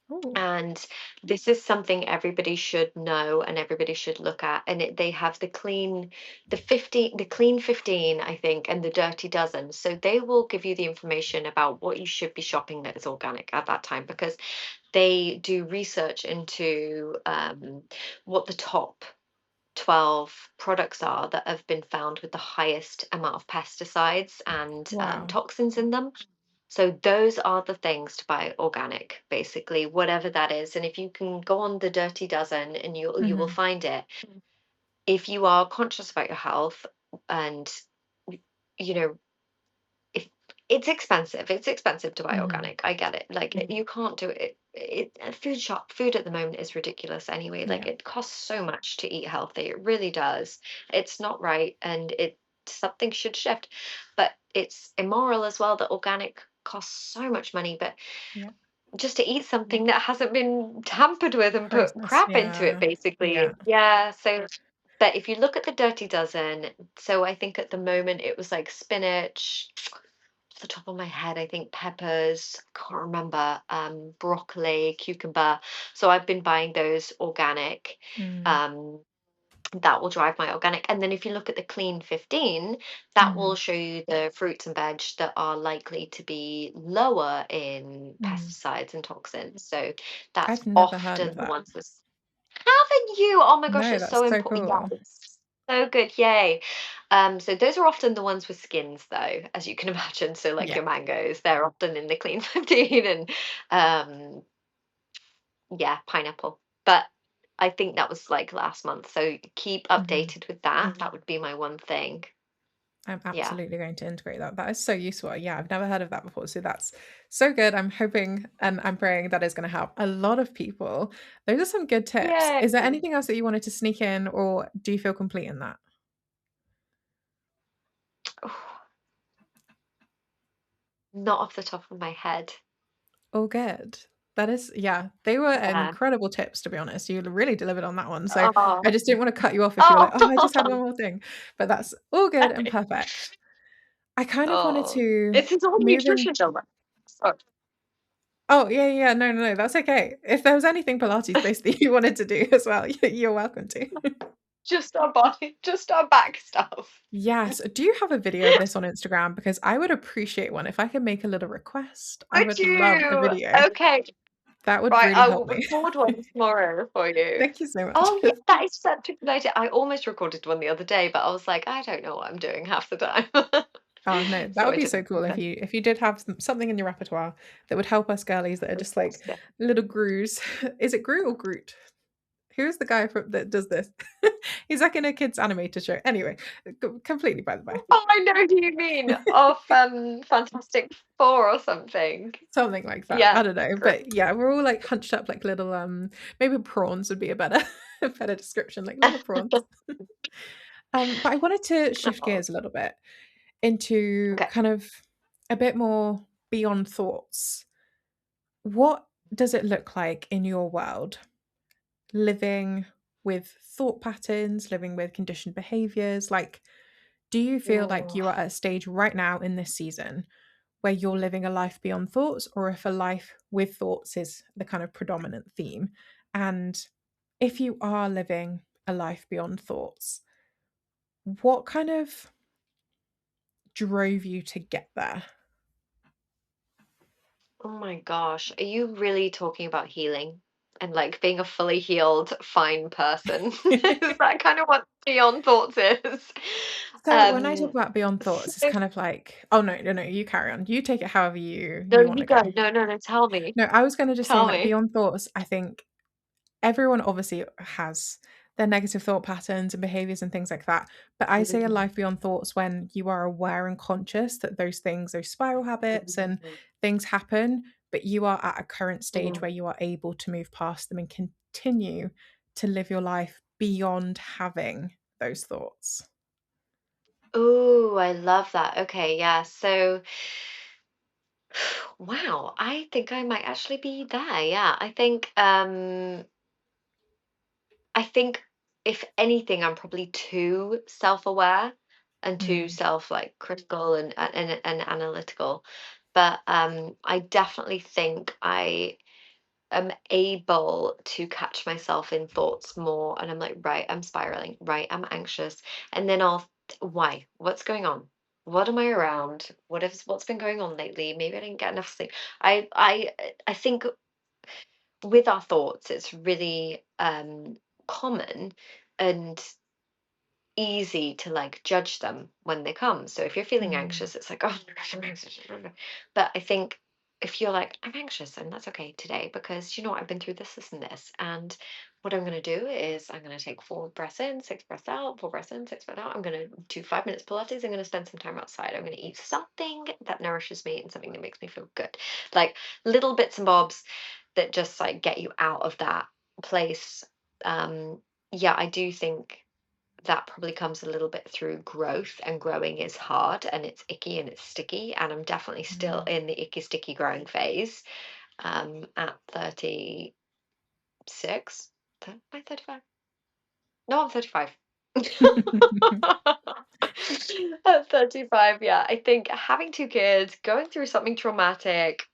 Oh, And this is something everybody should know and everybody should look at. And they have the clean 15, I think, and the dirty dozen. So they will give you the information about what you should be shopping that is organic at that time because they do research into what the top 12 products are that have been found with the highest amount of pesticides and wow. toxins in them. So those are the things to buy organic, basically, whatever that is. And if you can go on the Dirty Dozen and you will Hmm. find it. If you are conscious about your health and you know if it's expensive to buy Hmm. organic. I get it. Like you can't do it. Food at the moment is ridiculous anyway. Like Yeah. it costs so much to eat healthy. It really does. It's not right, and it something should shift. But it's immoral as well that organic costs so much money. But Yeah. just to eat something that hasn't been tampered with and put Process. crap into it, Yeah. basically. Yeah. Yeah. So but if you look at the Dirty Dozen, so I think at the moment it was like spinach, off the top of my head, I think peppers, can't remember, broccoli, cucumber. So I've been buying those organic. Mm. Um, that will drive my organic. And then if you look at the clean 15, that will Mhm. show you the fruits and veg that are likely to be lower in Mm. pesticides and toxins. So that's I've never heard of often the that. ones with haven't you? Oh my gosh, No, it's that's so so important. Yeah, cool. it's so good. Yay. So those are often the ones with skins though, as you can imagine. So like Yeah. your mangoes, they're often in the clean 15 and um yeah, pineapple. But I think that was like last month. So keep Mhm. updated with that. That would be my one thing. I'm Yeah. absolutely going to integrate that. That is so useful. Yeah, I've never heard of that before. So that's so good. I'm hoping and I'm praying that is going to help a lot of people. Those are some good tips. Yeah. Is there anything else that you wanted to sneak in, or do you feel complete in that? Not off the top of my head. All good. That is, yeah, they were Yeah. incredible tips, to be honest. You really delivered on that one. So Oh. I just didn't want to cut you off if you were like, oh, I just had Oh. one more thing. But that's all good and perfect. I kind of wanted Oh. to This is all move in. nutritional. Sorry. Oh, yeah, yeah. No, no, no. That's okay. If there was anything Pilates based that you wanted to do as well, you're welcome to. Just our body, just our back stuff. Yes. Do you have a video of this on Instagram? Because I would appreciate one. If I could make a little request, I I would love a do. video. Okay. That would Right, really I help will me. record one tomorrow for you. Thank you so much. Oh, yeah, that is such a good idea. I almost recorded one the other day, but I was like, "I don't know what I'm doing half the time." Oh, no, that So would I be so didn't. cool if you did have something in your repertoire that would help us girlies that are just like little Grus. Is it Gru or Groot? Who's the guy from that does this? He's like in a kids animated show. Anyway, completely by the by. Oh, I know who you mean, of, Fantastic Four or something. Something like that. Yeah, I don't know. great. But yeah, we're all like hunched up like little maybe prawns would be a better a better description, like little prawns. But I wanted to shift Oh, gears a little bit into okay. kind of a bit more beyond thoughts. What does it look like in your world living with thought patterns, living with conditioned behaviors? Like, do you feel like Ooh. you are at a stage right now in this season where you're living a life beyond thoughts, or if a life with thoughts is the kind of predominant theme? And if you are living a life beyond thoughts, what kind of drove you to get there? Oh my gosh, are you really talking about healing and, like, being a fully healed, fine person? Is that kind of what beyond thoughts is? So when I talk Um, about beyond thoughts, it's so kind of like, oh no, no, no, you carry on. You take it however no, you want you to go. go. No, no, no, tell me. No, I was going to just say Tell like me. beyond thoughts, I think everyone obviously has their negative thought patterns and behaviors and things like that. But I say a Mm, life beyond thoughts when you are aware and conscious that those things, those spiral habits and mm, things happen, but you are at a current stage mm. where you are able to move past them and continue to live your life beyond having those thoughts. Ooh, I love that. Okay, yeah. So, wow, I think I might actually be there. Yeah, I think if anything, I'm probably too self-aware and too Mm, self like critical and analytical. But I definitely think I am able to catch myself in thoughts more, and I'm like, right, I'm spiraling, right, I'm anxious, and then why? What's going on? What am I around? What's been going on lately? Maybe I didn't get enough sleep. I think with our thoughts, it's really common and easy to like judge them when they come. So if you're feeling mm, anxious, it's like, oh my gosh, I'm anxious. But I think if you're like, I'm anxious and that's okay today because you know what, I've been through this, this, and this. And what I'm going to do is I'm going to take 4 breaths in, 6 breaths out, 4 breaths in, 6 breaths out. I'm going to do 5 minutes Pilates. I'm going to spend some time outside. I'm going to eat something that nourishes me and something that makes me feel good. Like little bits and bobs that just like get you out of that place. Um, yeah, I do think that probably comes a little bit through growth, and growing is hard and it's icky and it's sticky, and I'm definitely still mm. in the icky sticky growing phase at 36. Am I 35? No, I'm 35. At 35, yeah, I think having 2 kids, going through something traumatic,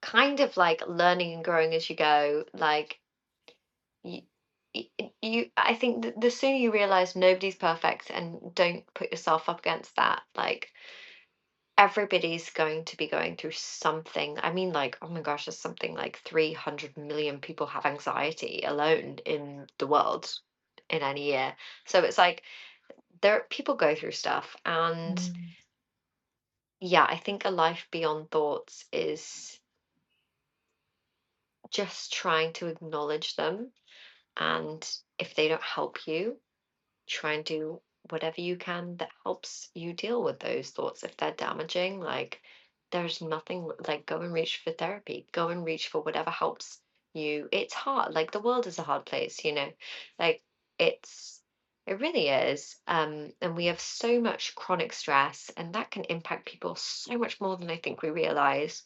kind of like learning and growing as you go, like you, I think the sooner you realize nobody's perfect and don't put yourself up against that, like everybody's going to be going through something. I mean, like, oh my gosh, there's something like 300 million people have anxiety alone in the world in any year. So it's like there people go through stuff, and Mm, yeah, I think a life beyond thoughts is just trying to acknowledge them, and if they don't help you, try and do whatever you can that helps you deal with those thoughts if they're damaging. Like there's nothing like go and reach for therapy, go and reach for whatever helps you. It's hard, like the world is a hard place, like it's it really is. And we have so much chronic stress, and that can impact people so much more than I think we realize.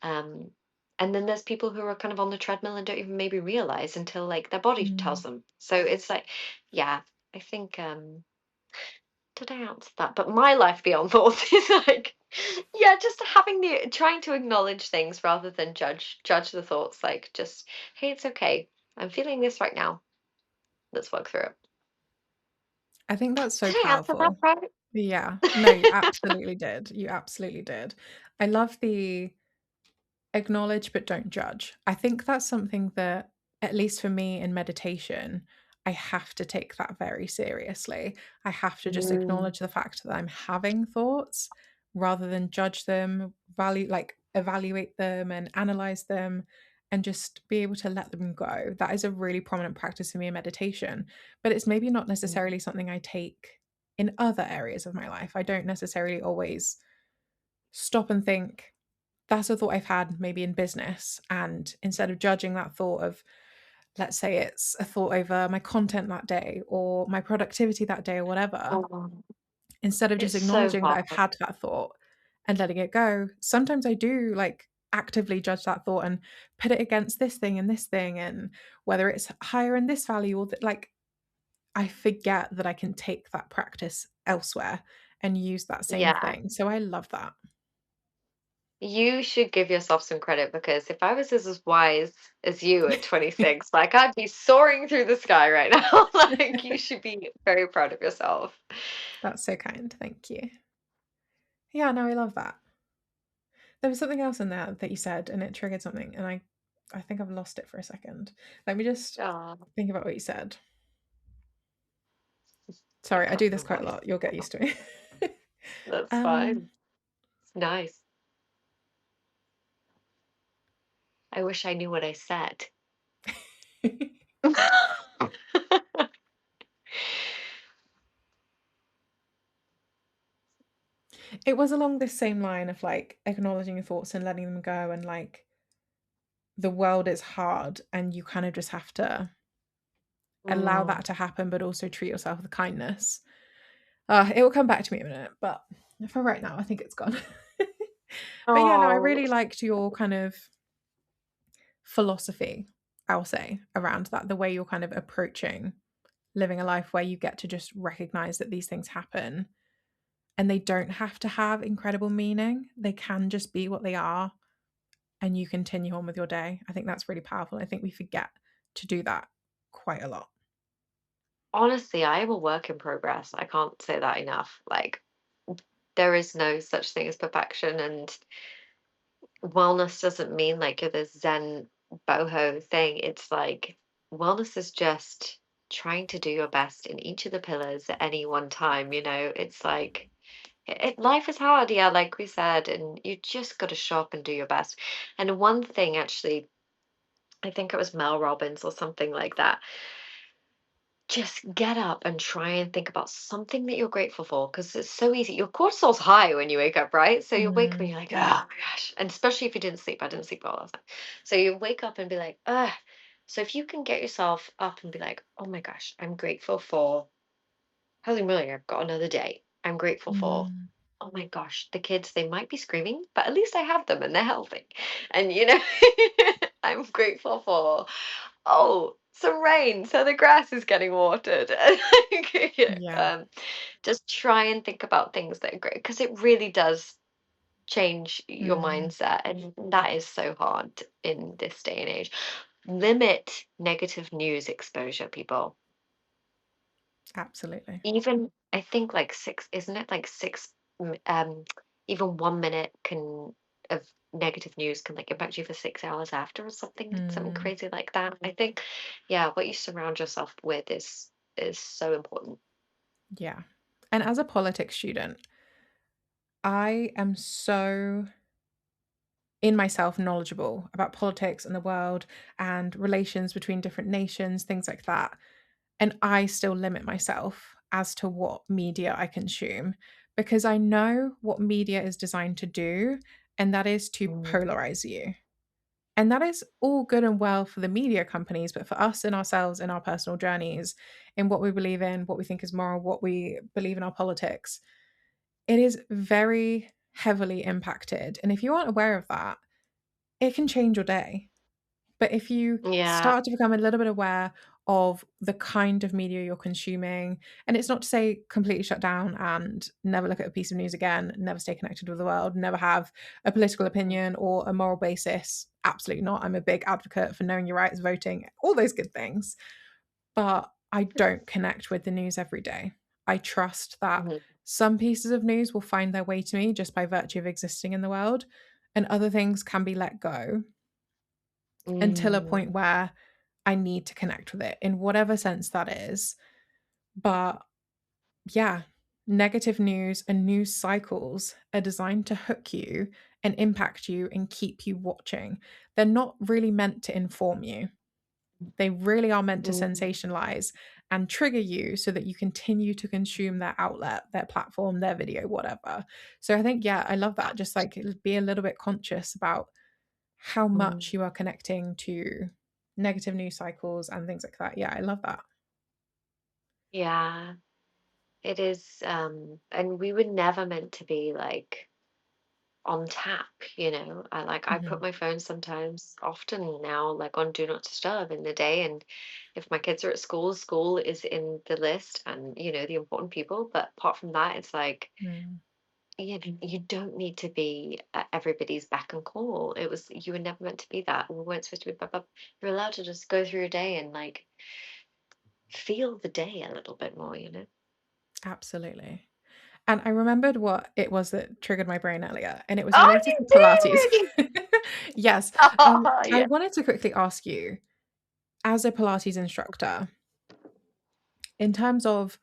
um and then there's people who are kind of on the treadmill and don't even maybe realize until like their body tells mm. them. So it's like, yeah, I think did I answer that? But my life beyond thoughts is like, yeah, just having the trying to acknowledge things rather than judge the thoughts. Like just, hey, it's okay. I'm feeling this right now. Let's work through it. I think that's so Did I answer that powerful. right? Yeah. No, you absolutely did. You absolutely did. I love the Acknowledge but don't judge. I think that's something that, at least for me in meditation, I have to take that very seriously. I have to just Mm. acknowledge the fact that I'm having thoughts rather than judge them, evaluate them and analyze them and just be able to let them go. That is a really prominent practice for me in meditation, but it's maybe not necessarily something I take in other areas of my life. I don't necessarily always stop and think, that's a thought I've had maybe in business. And instead of judging that thought of, let's say it's a thought over my content that day or my productivity that day or whatever, Oh, instead of just it's so acknowledging that hard. I've had that thought and letting it go, sometimes I do like actively judge that thought and put it against this thing and this thing, and whether it's higher in this value or like I forget that I can take that practice elsewhere and use that same Yeah. thing. So I love that. You should give yourself some credit because if I was as wise as you at 26, like I'd be soaring through the sky right now. Like you should be very proud of yourself. That's so kind. Thank you. Yeah, no, I love that. There was something else in there that you said, and it triggered something, and I think I've lost it for a second. Let me just Oh, think about what you said. I Sorry, I can't do this remember quite a what you lot. You'll get used to it. That's um, fine. It's nice. I wish I knew what I said. it was along this same line of like acknowledging your thoughts and letting them go, and like the world is hard, and you kind of just have to allow Mm. that to happen, but also treat yourself with kindness. It will come back to me in a minute, but for right now, I think it's gone. But yeah, no, I Oh, really liked your kind of philosophy, I'll say, around that, the way you're kind of approaching living a life where you get to just recognize that these things happen and they don't have to have incredible meaning. They can just be what they are and you continue on with your day. I think that's really powerful. I think we forget to do that quite a lot. honestly, I am a work in progress. I can't say that enough. Like, there is no such thing as perfection, and wellness doesn't mean like you're this Zen boho thing. It's like wellness is just trying to do your best in each of the pillars at any one time. It's like life is hard, yeah, like we said, and you just got to show up and do your best. And one thing, actually, I think it was Mel Robbins or something like that. Just get up and try and think about something that you're grateful for because it's so easy. Your cortisol's high when you wake up, right? So you wake up and Mm, you're like, oh my gosh. And especially if you didn't sleep. I didn't sleep well last night. So you wake up and be like, ugh. So if you can get yourself up and be like, oh my gosh, I'm grateful for, holy moly, I've got another day. I'm grateful for, mm, oh my gosh, the kids, they might be screaming, but at least I have them and they're healthy. And, I'm grateful for, oh, some rain, so the grass is getting watered. Like, yeah. just try and think about things that are great because it really does change your Mm, mindset, and that is so hard in this day and age. Limit negative news exposure, people. absolutely. Even I think like six, isn't it like six? Even 1 minute can of negative news can like impact you for 6 hours after, or something Mm, crazy like that. I think, yeah, what you surround yourself with is so important. yeah. And as a politics student, I am so in myself knowledgeable about politics and the world and relations between different nations, things like that. And I still limit myself as to what media I consume because I know what media is designed to do, and that is to Mm, polarize you. And that is all good and well for the media companies, but for us in ourselves, in our personal journeys, in what we believe in, what we think is moral, what we believe in our politics, it is very heavily impacted. And if you aren't aware of that, it can change your day. But if you yeah. start to become a little bit aware of the kind of media you're consuming, and it's not to say completely shut down and never look at a piece of news again, never stay connected with the world, never have a political Mm, opinion or a moral basis. Absolutely not. I'm a big advocate for knowing your rights, voting, all those good things. But I don't connect with the news every day. I trust that mhm, some pieces of news will find their way to me just by virtue of existing in the world, and other things can be let go until a Mm, point where I need to connect with it in whatever sense that is. But yeah, negative news and news cycles are designed to hook you and impact you and keep you watching. They're not really meant to inform you. They really are meant to mm, sensationalize and trigger you so that you continue to consume their outlet, their platform, their video, whatever. So I think, yeah, I love that. Just like be a little bit conscious about how much mm. you are connecting to negative news cycles and things like that. Yeah, I love that. Yeah, it is. And we were never meant to be like on tap, I put Mhm. my phone sometimes, often now, like on do not disturb in the day. And if my kids are at school, school is in the list and, the important people. But apart from that, it's like, Mm. you don't need to be at everybody's beck and call. You were never meant to be that. We weren't supposed to be, you're allowed to just go through your day and like feel the day a little bit more. Absolutely. And I remembered what it was that triggered my brain earlier, and it was Oh, related to Pilates. you did! Yes. I Yeah. wanted to quickly ask you, as a Pilates instructor, in terms of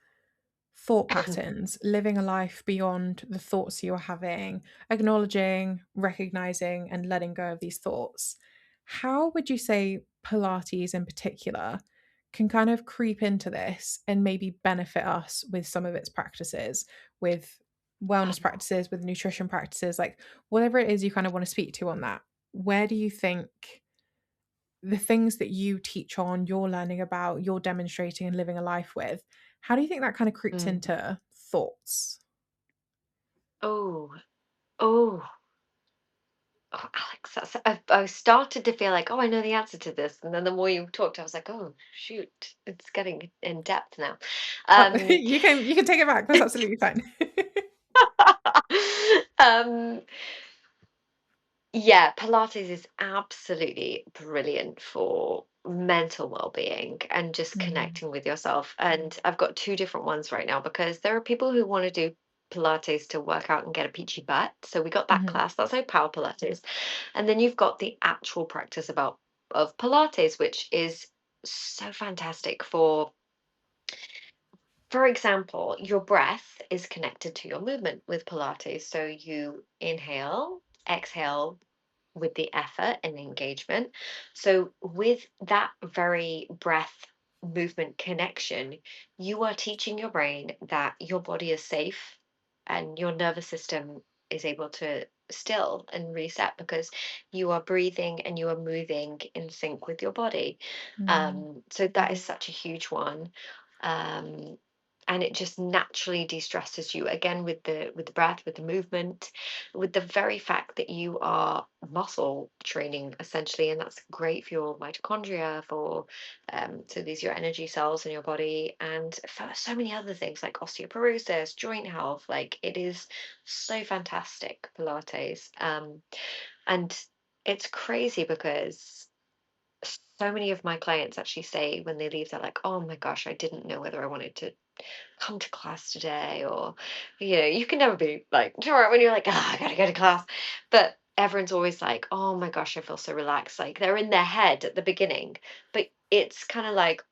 thought patterns, living a life beyond the thoughts you're having, acknowledging, recognizing, and letting go of these thoughts. How would you say Pilates in particular can kind of creep into this and maybe benefit us with some of its practices, with wellness practices, with nutrition practices, like whatever it is you kind of want to speak to on that? Where do you think the things that you teach on, you're learning about, you're demonstrating and living a life with, how do you think that kind of creeps Mm. into thoughts? Oh, oh. Oh, Alex, I started to feel like, oh, I know the answer to this, and then the more you talked, I was like, oh, shoot, it's getting in depth now. Um, You can take it back. That's absolutely fine. um, yeah, Pilates is absolutely brilliant for mental well-being and just Mm, connecting with yourself. And I've got two different ones right now because there are people who want to do Pilates to work out and get a peachy butt. So we got that mhm, class. That's like power Pilates. And then you've got the actual practice of Pilates, which is so fantastic for example, your breath is connected to your movement with Pilates. So you inhale, exhale with the effort and engagement. So with that very breath movement connection, you are teaching your brain that your body is safe and your nervous system is able to still and reset because you are breathing and you are moving in sync with your body. mm, So that is such a huge one. Um, and it just naturally de-stresses you again with the breath, with the movement, with the very fact that you are muscle training essentially, and that's great for your mitochondria, for so these are your energy cells in your body, and for so many other things like osteoporosis, joint health. Like it is so fantastic, Pilates. And it's crazy because so many of my clients actually say when they leave, they're like, oh my gosh, I didn't know whether I wanted to come to class today. Or you can never be like sure when you're like, I gotta go to class. But everyone's always like, oh my gosh, I feel so relaxed. Like they're in their head at the beginning, but it's kind of like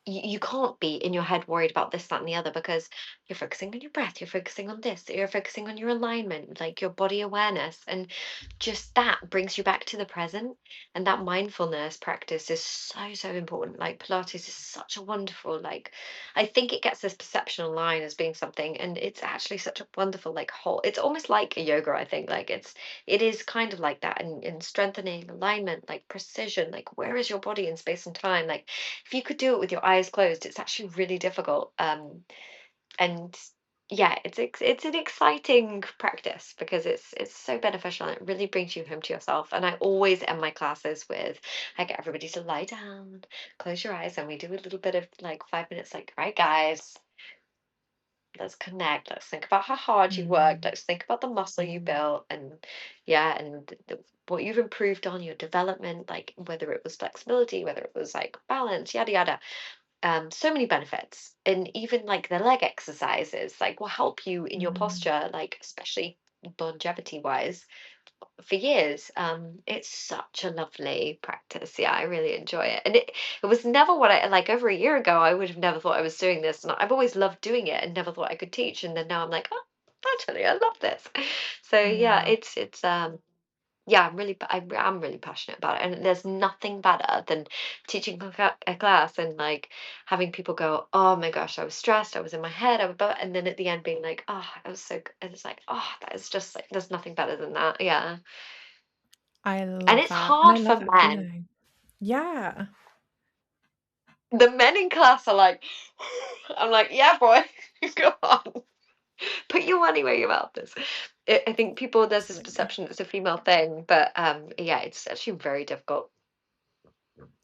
you can't be in your head worried about this, that, and the other because you're focusing on your breath, you're focusing on this, you're focusing on your alignment, like your body awareness. And just that brings you back to the present. And that mindfulness practice is so, so important. Like Pilates is such a wonderful, like, I think it gets this perception online as being something, and it's actually such a wonderful, like, whole, it's almost like a yoga, I think. Like, it is kind of like that in strengthening alignment, like precision, like, where is your body in space and time? Like, if you could do it with your eyes closed, it's actually really difficult. And yeah, it's an exciting practice because it's so beneficial and it really brings you home to yourself. And I always end my classes with I get everybody to lie down, close your eyes, and we do a little bit of like 5 minutes, like, all right, guys, let's connect. Let's think about how hard you worked. mm, Let's think about the muscle you built, and yeah, and what you've improved on your development, like whether it was flexibility, whether it was like balance, yada yada. So many benefits, and even like the leg exercises, like will help you in your mm, posture, like especially longevity wise. for years. It's such a lovely practice. Yeah, I really enjoy it. And it was never what I like over a year ago. I would have never thought I was doing this. And I've always loved doing it and never thought I could teach. And then now I'm like, oh, actually, I love this. So yeah, Yeah. it's yeah, I'm really passionate about it, and there's nothing better than teaching a class and like having people go, "Oh my gosh, I was stressed, I was in my head, and then at the end being like, oh, I was so," and it's like, oh, that is just like there's nothing better than that. Yeah, I and love it's that, and I hard love for that men. feeling. Yeah. The men in class are like, I'm like, yeah, boy, go on, put your money where your mouth is. I think people there's this Absolutely. perception it's a female thing, but yeah, it's actually very difficult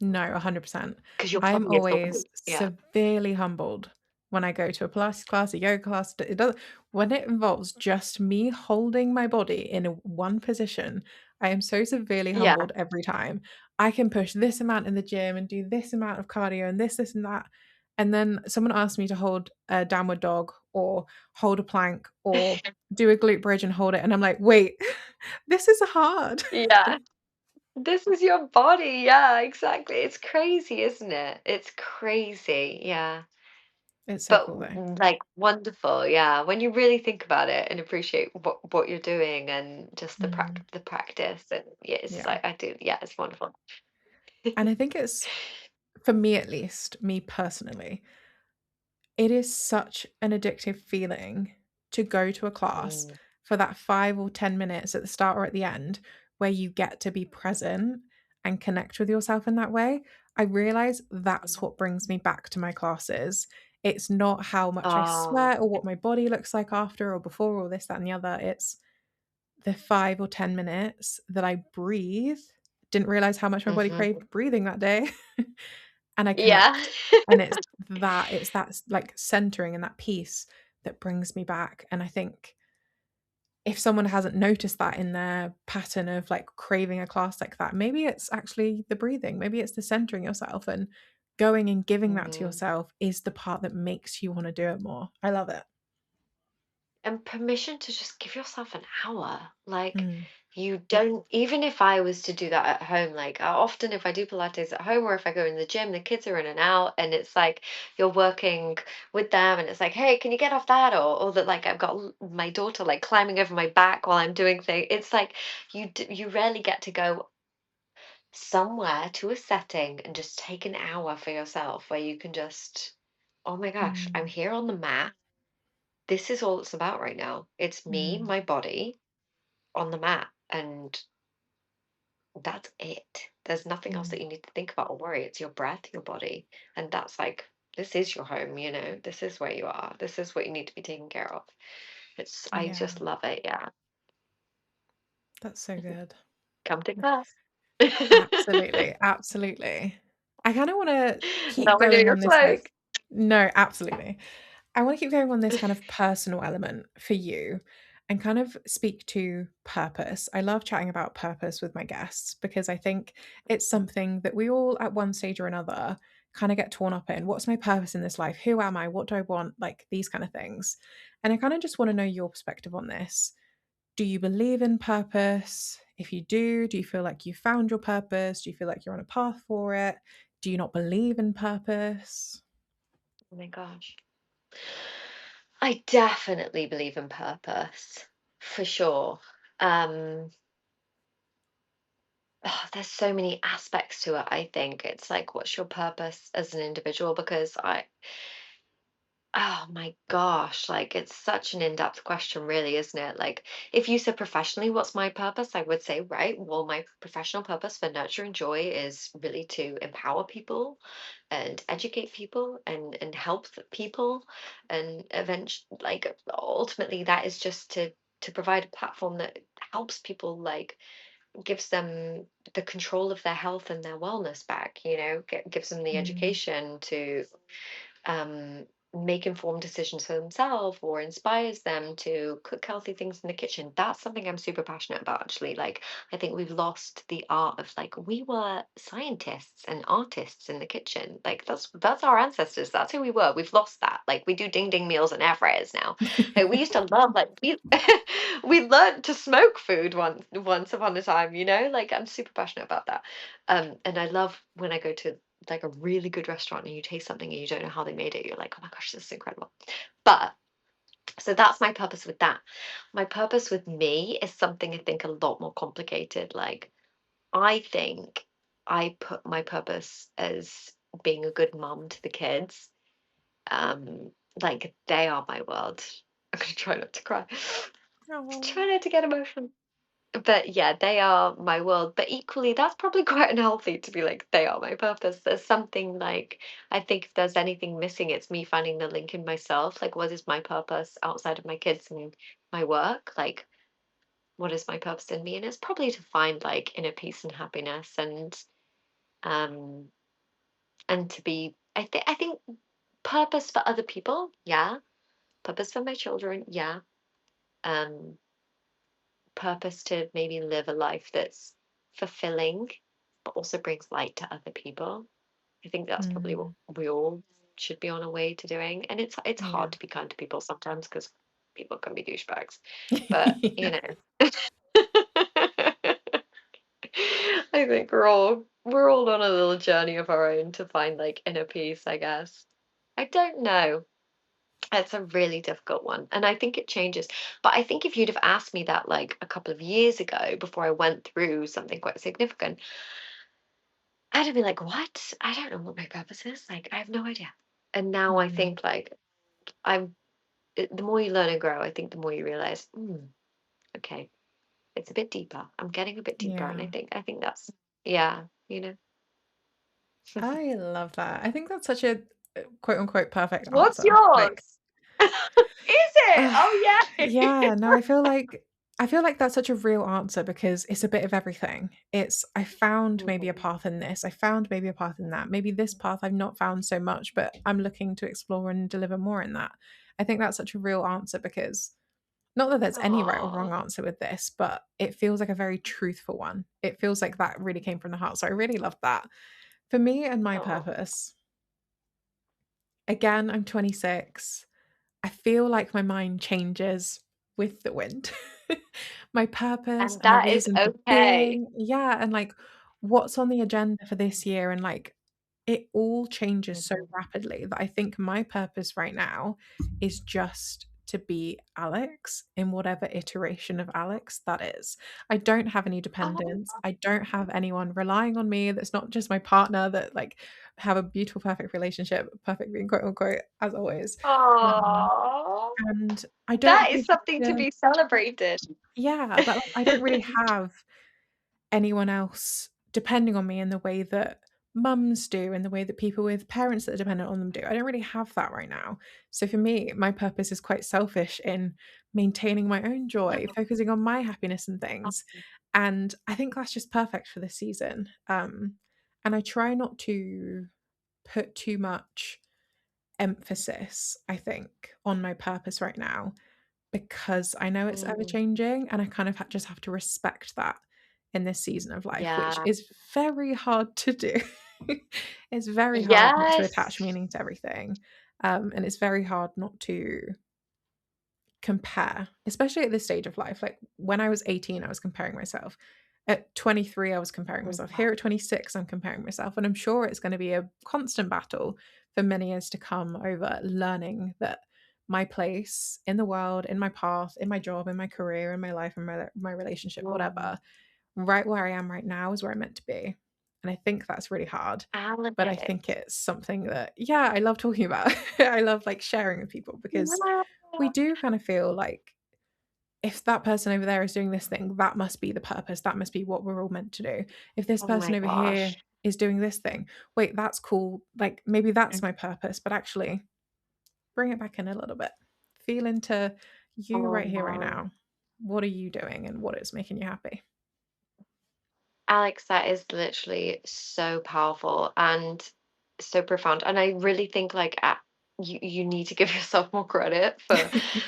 No, 100%. because your I'm body is not always yeah. severely humbled when I go to a Pilates class, a yoga class. It does when it involves just me holding my body in one position. I am so severely Yeah. humbled every time. I can push this amount in the gym and do this amount of cardio and this and that. And then someone asks me to hold a downward dog or hold a plank or do a glute bridge and hold it. And I'm like, wait, this is hard. Yeah. This is your body. Yeah, exactly. It's crazy, isn't it? It's crazy. Yeah. It's so But cool though. like wonderful. Yeah. When you really think about it and appreciate what you're doing and just Mm, the practice and yeah, it's yeah. like I do. Yeah, it's wonderful. And I think it's, for me at least, me personally, it is such an addictive feeling to go to a class Mm, for that 5 or 10 minutes at the start or at the end where you get to be present and connect with yourself in that way. I realize that's mhm. what brings me back to my classes. It's not how much I Oh. sweat or what my body looks like after or before or this, that, and the other. It's the 5 or 10 minutes that I breathe. Didn't realize how much my body Hmm. craved breathing that day. And I Yeah. connect. And it's that like centering and that peace that brings me back. And I think if someone hasn't noticed that in their pattern of like craving a class like that, maybe it's actually the breathing, maybe it's the centering yourself and going and giving that to Mhm. yourself is the part that makes you want to do it more. I love it. And permission to just give yourself an hour. Like, Mm, you don't, even if I was to do that at home, like often if I do Pilates at home or if I go in the gym, the kids are in and out, and it's like you're working with them, and it's like, hey, can you get off that? Or that, like, I've got my daughter like climbing over my back while I'm doing things. It's like you rarely get to go somewhere to a setting and just take an hour for yourself where you can just, oh my gosh, I'm mm, here on the mat, this is all it's about right now. It's me, mm, my body on the mat, and that's it. There's nothing else that mm. you need to think about or worry. It's your breath, your body. And that's like, this is your home, you know? This is where you are. This is what you need to be taken care of. I Yeah, just love it. Yeah. that's so good. Come to class. Absolutely, absolutely. I kinda wanna keep Now we know going your on this, clothes. like no, absolutely. I wanna keep going on this kind of personal element for you and kind of speak to purpose. I love chatting about purpose with my guests because I think it's something that we all at one stage or another kinda get torn up in. What's my purpose in this life? Who am I? What do I want? Like, these kind of things. And I kinda just wanna know your perspective on this. Do you believe in purpose? If you do you feel like you found your purpose? Do you feel like you're on a path for it? Do you not believe in purpose? Oh my gosh. I definitely believe in purpose, for sure. Um, there's so many aspects to it, I think. It's like, what's your purpose as an individual? Because oh my gosh, like it's such an in-depth question, really, isn't it? Like, if you said professionally, what's my purpose? I would say, right, well, my professional purpose for Nurture and Joy is really to empower people and educate people and help people. And eventually, like, ultimately, that is just to provide a platform that helps people, like gives them the control of their health and their wellness back, gives them the Mm, education to um make informed decisions for themselves or inspires them to cook healthy things in the kitchen. That's something I'm super passionate about, actually. Like, I think we've lost the art of, like, we were scientists and artists in the kitchen. Like, that's our ancestors. That's who we were. We've lost that. Like, we do ding ding meals and air fryers now. Like, we used to love, like, we we learned to smoke food once upon a time, you know? Like, I'm super passionate about that. And I love when I go to like a really good restaurant and you taste something and you don't know how they made it, you're like, oh my gosh, this is incredible. But so that's my purpose with that. My purpose with me is something I think a lot more complicated. Like, I think I put my purpose as being a good mom to the kids. Um, like, they are my world. I'm gonna try not to cry. Oh, Try not to get emotional. But yeah, they are my world. But equally, that's probably quite unhealthy to be like, they are my purpose. There's something like, I think if there's anything missing, it's me finding the link in myself. Like, what is my purpose outside of my kids and my work? Like, what is my purpose in me? And it's probably to find like inner peace and happiness um and to be I think purpose for other people, yeah. Purpose for my children, yeah. Um Purpose to maybe live a life that's fulfilling, but also brings light to other people. I think that's probably what mm, we all should be on a way to doing. And it's yeah. hard to be kind to people sometimes because people can be douchebags. But you Yeah. know, I think we're all on a little journey of our own to find like inner peace, I guess. I don't know. It's a really difficult one, and I think it changes. But I think if you'd have asked me that like a couple of years ago before I went through something quite significant, I'd have been like, "What? I don't know what my purpose is. Like, I have no idea." And now I Mm, think like the more you learn and grow, I think the more you realize, okay, it's a bit deeper. I'm getting a bit deeper, and I yeah. think I think that's yeah, you know. I love that. I think that's such a quote unquote perfect What's answer. Like, yours? Is it? uh, Oh yeah. yeah, no, I feel like that's such a real answer because it's a bit of everything. It's I found maybe a Mhm. path in this, I found maybe a path in that. Maybe this path I've not found so much, but I'm looking to explore and deliver more in that. I think that's such a real answer because not that there's any right or Aw. wrong answer with this, but it feels like a very truthful one. It feels like that really came from the heart. So I really love that. For me and my Oh. purpose, again, I'm 26. I feel like my mind changes with the wind. My purpose And and the that is reason for okay. being, yeah, and like what's on the agenda for this year, and like it all changes so Mhm. rapidly that I think my purpose right now is just to be Alex in whatever iteration of Alex that is. I don't have any Oh, dependents. I don't have anyone relying on me that's not just my partner that like have a beautiful, perfect relationship, perfect being quote unquote, as always. Um, aw. and I don't That really is something have to to, be celebrated. yeah, but, like, I don't really have anyone else depending on me in the way that mums do, in the way that people with parents that are dependent on them do. I don't really have that right now. So for me, my purpose is quite selfish in maintaining my own joy, focusing on my happiness and things, and I think that's just perfect for this season. And I try not to put too much emphasis, I think, on my purpose right now because I know it's ever Mm, changing and I kind of just have to respect that in this season of life, which yeah. is very hard to do. It's very hard not to attach Yes. meaning to everything. And it's very hard not to compare, especially at this stage of life. Like when I was 18, I was comparing myself. At 23, I was comparing myself. Mhm. Here at 26, I'm comparing myself. And I'm sure it's going to be a constant battle for many years to come over learning that my place in the world, in my path, in my job, in my career, in my life, in my relationship, Mm. whatever, right where I am right now is where I'm meant to be. And I think that's really hard. But I think Alex. it's something that, yeah, I love talking about. I love like sharing with people because Yeah. we do kind of feel like if that person over there is doing this thing, that must be the purpose. That must be what we're all meant to do. If this Oh person my over here gosh. is doing this thing, wait, that's cool. Like maybe that's Mm. my purpose, but actually bring it back in a little bit. Feel into you right here, right Oh. now. What are you doing and what is making you happy? Alex, that is literally so powerful and so profound. And I really think like you need to give yourself more credit for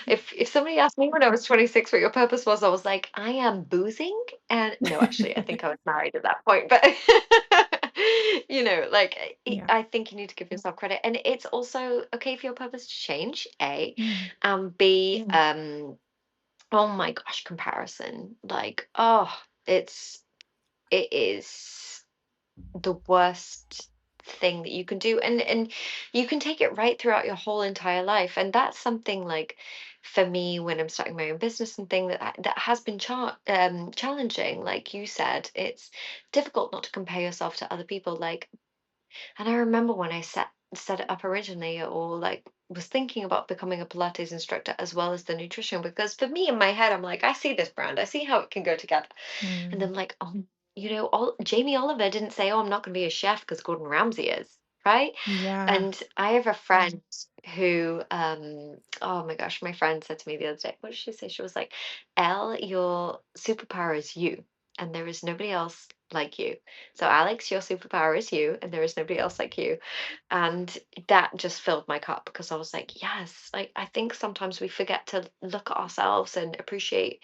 if somebody asked me when I was 26 what your purpose was, I was like, I am boozing. And no, actually, I think I was married at that point, but like Yeah. I think you need to give yourself credit. And it's also okay for your purpose to change, A, Mm. and B, oh my gosh, comparison. Like, oh, it is the worst thing that you can do, and you can take it right throughout your whole entire life. And that's something like, for me, when I'm starting my own business and thing, that has been challenging. Like you said, it's difficult not to compare yourself to other people. Like, and I remember when I set it up originally, or like was thinking about becoming a Pilates instructor as well as the nutrition, because for me in my head, I'm like, I see this brand, I see how it can go together. And Mm. then like, oh, Jamie Oliver didn't say, "Oh, I'm not going to be a chef because Gordon Ramsay is." Right? Yeah. And I have a friend who, oh my gosh, my friend said to me the other day, what did she say? She was like, Elle, your superpower is you, and there is nobody else like you. So, Alex, your superpower is you, and there is nobody else like you. And that just filled my cup, because I was like, yes, like I think sometimes we forget to look at ourselves and appreciate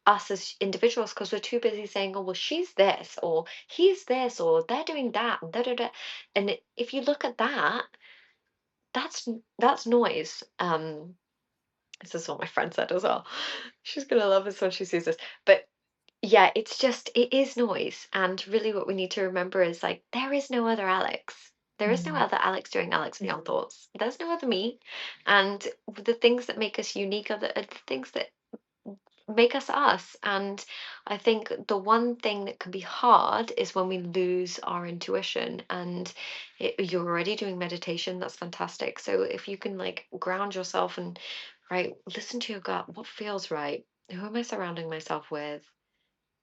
us as individuals, because we're too busy saying, oh, well, she's this, or he's this, or they're doing that, and da da da. And if you look at that, that's noise. This is what my friend said as well. She's gonna love this when she sees this. But yeah, it is noise. And really what we need to remember is like, there is no other Alex. There is no Mm. other Alex doing Alex Beyond Thoughts. There's no other me. And the things that make us unique are the things that make us us. And I think the one thing that can be hard is when we lose our intuition. And you're already doing meditation, that's fantastic. So if you can like ground yourself and, right, listen to your gut, what feels right, who am I surrounding myself with,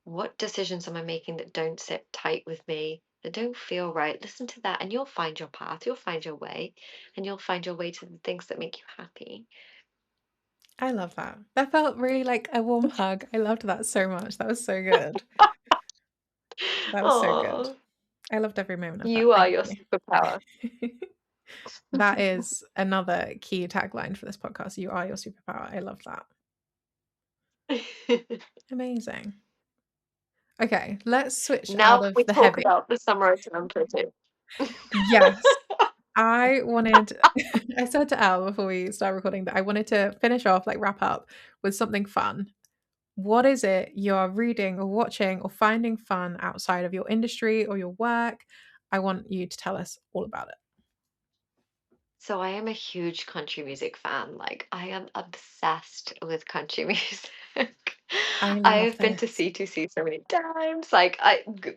what decisions am I making that don't sit tight with me, that don't feel right, listen to that, and you'll find your path, you'll find your way, and you'll find your way to the things that make you happy. I love that. That felt really like a warm hug. I loved that so much. That was so good. That was so good. Oh, I loved every moment of that. you are Thank your superpower. you. That is another key tagline for this podcast. You are your superpower. I love that. Amazing. Okay, let's switch Now out can of we the talk heavy. about the summer temper too? Yes, I wanted I said to Al before we start recording that I wanted to finish off, like wrap up with something fun. What is it you're reading or watching or finding fun outside of your industry or your work? I want you to tell us all about it. So I am a huge country music fan. Like I am obsessed with country music. I I love have been to this. C2C so many times. Like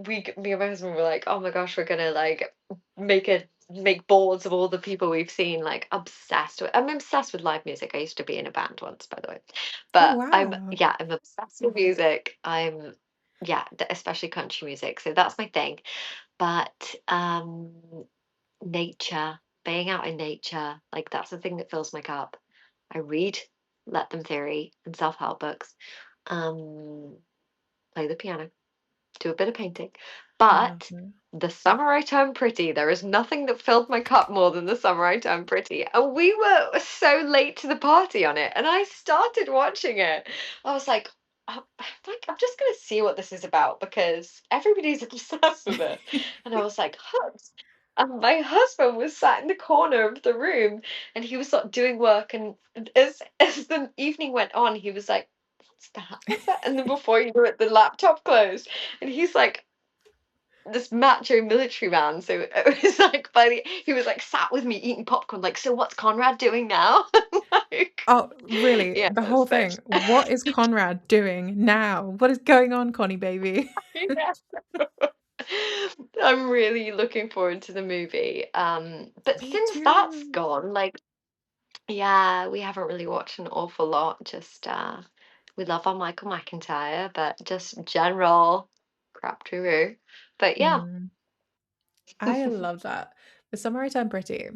me and my husband were like, oh my gosh, we're gonna like make boards of all the people we've seen. Like obsessed with. I'm obsessed with live music. I used to be in a band once, by the way. Oh, But wow. I'm obsessed with music. Yeah, especially country music. So that's my thing. But nature, being out in nature, like that's the thing that fills my cup. I read Let Them Theory and self-help books, um, play the piano, do a bit of painting. I love But it. the summer I turned pretty, there is nothing that filled my cup more than the summer I turned pretty. And we were so late to the party on it. And I started watching it. I was like, I'm just going to see what this is about because everybody's obsessed with it. And I was like, hooked. And my husband was sat in the corner of the room and he was sort of doing work. And as the evening went on, he was like, what's that? What's that? And then before you knew it, the laptop closed. And he's like this macho military man. So it was like he was like sat with me eating popcorn, like, so what's Conrad doing now? Like, Oh, really? yeah, The whole so thing. What is Conrad doing now? What is going on, Connie baby? yeah. I'm really looking forward to the movie. But Me since that's too. gone, like, yeah, we haven't really watched an awful lot. Just we love our Michael McIntyre, but just general crap true. But yeah. Mm. I love that. The Summer I Turned Pretty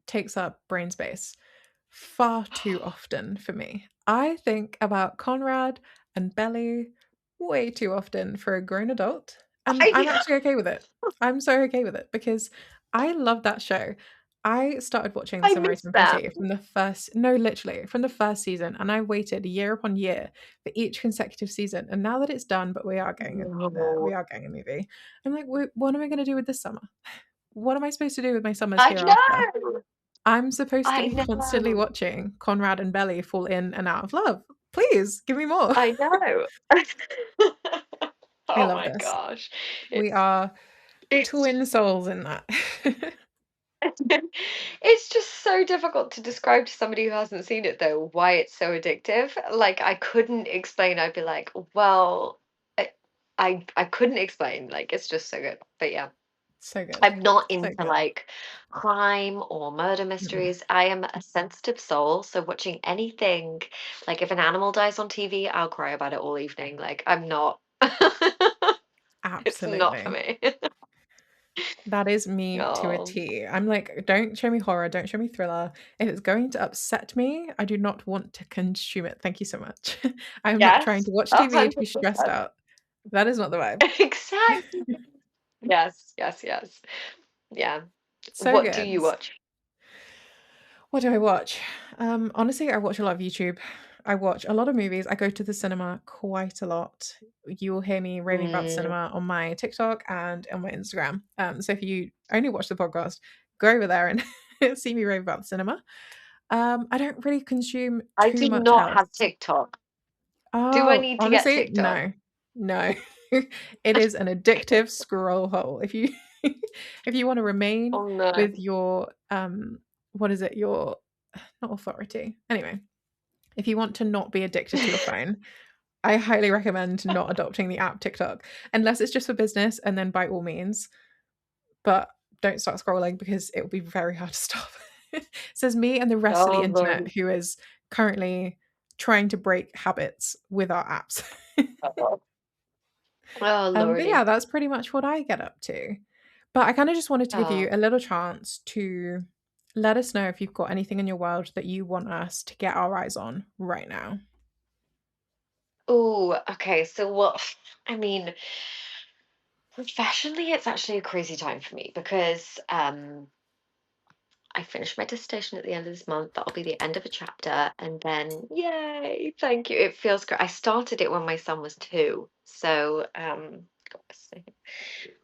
takes up brain space far too often for me. I think about Conrad and Belly way too often for a grown adult, and I I'm actually okay with it. I'm so okay with it because I love that show. I started watching I Summer miss Raising them. Pretty from the first no, literally, from the first season, and I waited year upon year for each consecutive season, and now that it's done, but we No. are getting a movie, I'm like, "W what am I gonna do with this summer? What am I supposed to do with my summers I hereafter?" know. I'm supposed to I be constantly know. watching Conrad and Belly fall in and out of love. Please, give me more. I know. I Oh love my this. gosh. We It's are it's twin souls in that. it's just so difficult to describe to somebody who hasn't seen it though why it's so addictive. Like I couldn't explain. I'd be like, well, I I couldn't explain. Like it's just so good. But yeah. So good. I'm not So into good. like crime or murder Mm-mm. mysteries. I am a sensitive soul, so watching anything like if an animal dies on TV, I'll cry about it all evening. Like I'm not it's not for Absolutely. me. That is me to a Oh, T. I'm like, don't show me horror, don't show me thriller. If it's going to upset me, I do not want to consume it. Thank you so much. I am not trying yes, to watch TV to be stressed 100%. out. That is not the vibe. Exactly. Yes, yes, yes. Yeah. So What do good. you watch? What do I watch? Honestly, I watch a lot of YouTube. I watch a lot of movies. I go to the cinema quite a lot. You will hear me raving about the Mm, cinema on my TikTok and on my Instagram. So if you only watch the podcast, go over there and see me rave about the cinema. I don't really consume I too do much not have else. TikTok. Do I Oh, need to get honestly, TikTok? no. No. It is an addictive scroll hole. If you if you wanna remain Oh no. with your, what is it? Your not authority. Anyway, if you want to not be addicted to your phone, I highly recommend not adopting the app TikTok, unless it's just for business, and then by all means, but don't start scrolling because it will be very hard to stop. Says me and the rest of the Oh internet Lord. who is currently trying to break habits with our apps. Oh But yeah, lordy. that's pretty much what I get up to. But I kinda just wanted to give you Oh. a little chance to let us know if you've got anything in your world that you want us to get our eyes on right now. Oh, okay. So what I mean, professionally, it's actually a crazy time for me because I finished my dissertation at the end of this month. That'll be the end of a chapter, and then yay, thank you. It feels great. I started it when my son was 2, so God,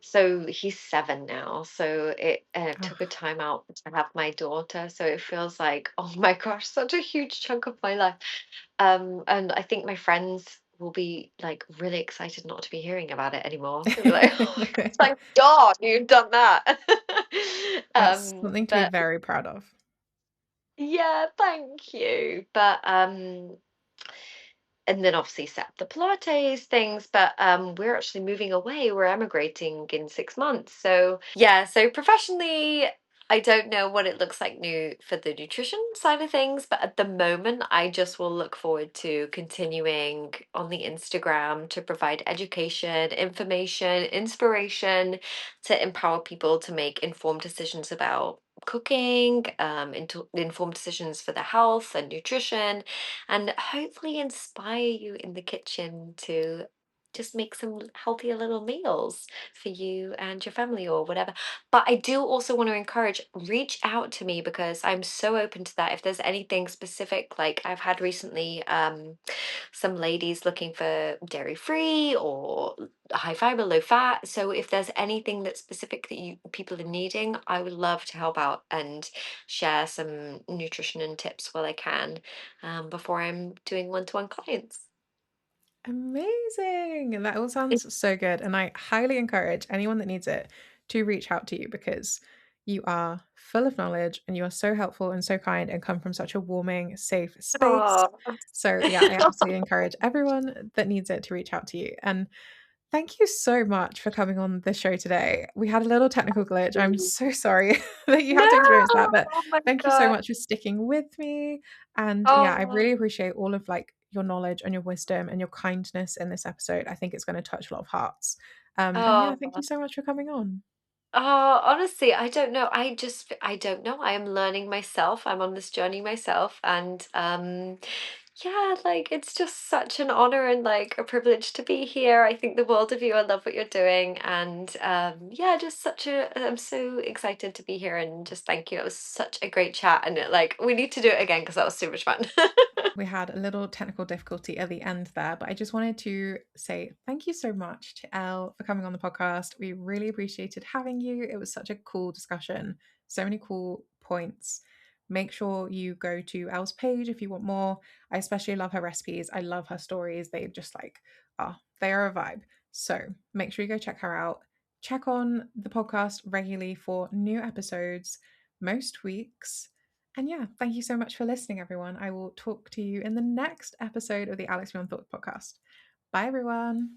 so he's 7 now. So it took a Ugh, time out to have my daughter. So it feels like oh my gosh, such a huge chunk of my life. And I think my friends will be like really excited not to be hearing about it anymore. They'll be like, oh my God, thank God you've done that. That's something to be But very proud of. yeah, thank you. But and then obviously set up the Pilates things, but we're actually moving away. We're emigrating in 6 months. So yeah, so professionally, I don't know what it looks like new for the nutrition side of things, but at the moment, I just will look forward to continuing on the Instagram to provide education, information, inspiration to empower people to make informed decisions about cooking, into informed decisions for their health and nutrition, and hopefully inspire you in the kitchen to just make some healthier little meals for you and your family or whatever. But I do also want to encourage reach out to me because I'm so open to that. If there's anything specific, like I've had recently some ladies looking for dairy free or high fiber, low fat. So if there's anything that's specific that you people are needing, I would love to help out and share some nutrition and tips while I can before I'm doing one-to-one clients. Amazing! That all sounds so good, and I highly encourage anyone that needs it to reach out to you because you are full of knowledge and you are so helpful and so kind and come from such a warming, safe space. Oh. So, yeah, I absolutely encourage everyone that needs it to reach out to you. And thank you so much for coming on the show today. We had a little technical glitch. I'm so sorry that you No! had to experience that, but Oh my thank you so God. much for sticking with me. And yeah, I Oh, really appreciate all of like your knowledge and your wisdom and your kindness in this episode. I think it's going to touch a lot of hearts. And yeah, thank you oh. so much for coming on. Oh, honestly, I don't know. I don't know. I am learning myself. I'm on this journey myself, and Yeah, like it's just such an honor and like a privilege to be here. I think the world of you. I love what you're doing. And yeah, just such a, I'm so excited to be here and just thank you. It was such a great chat. And like, we need to do it again because that was so much fun. We had a little technical difficulty at the end there, but I just wanted to say thank you so much to Elle for coming on the podcast. We really appreciated having you. It was such a cool discussion, so many cool points. Make sure you go to Elle's page if you want more. I especially love her recipes. I love her stories. They just like, they are a vibe. So make sure you go check her out. Check on the podcast regularly for new episodes most weeks. And yeah, thank you so much for listening, everyone. I will talk to you in the next episode of the Alex Beyond Thought podcast. Bye, everyone.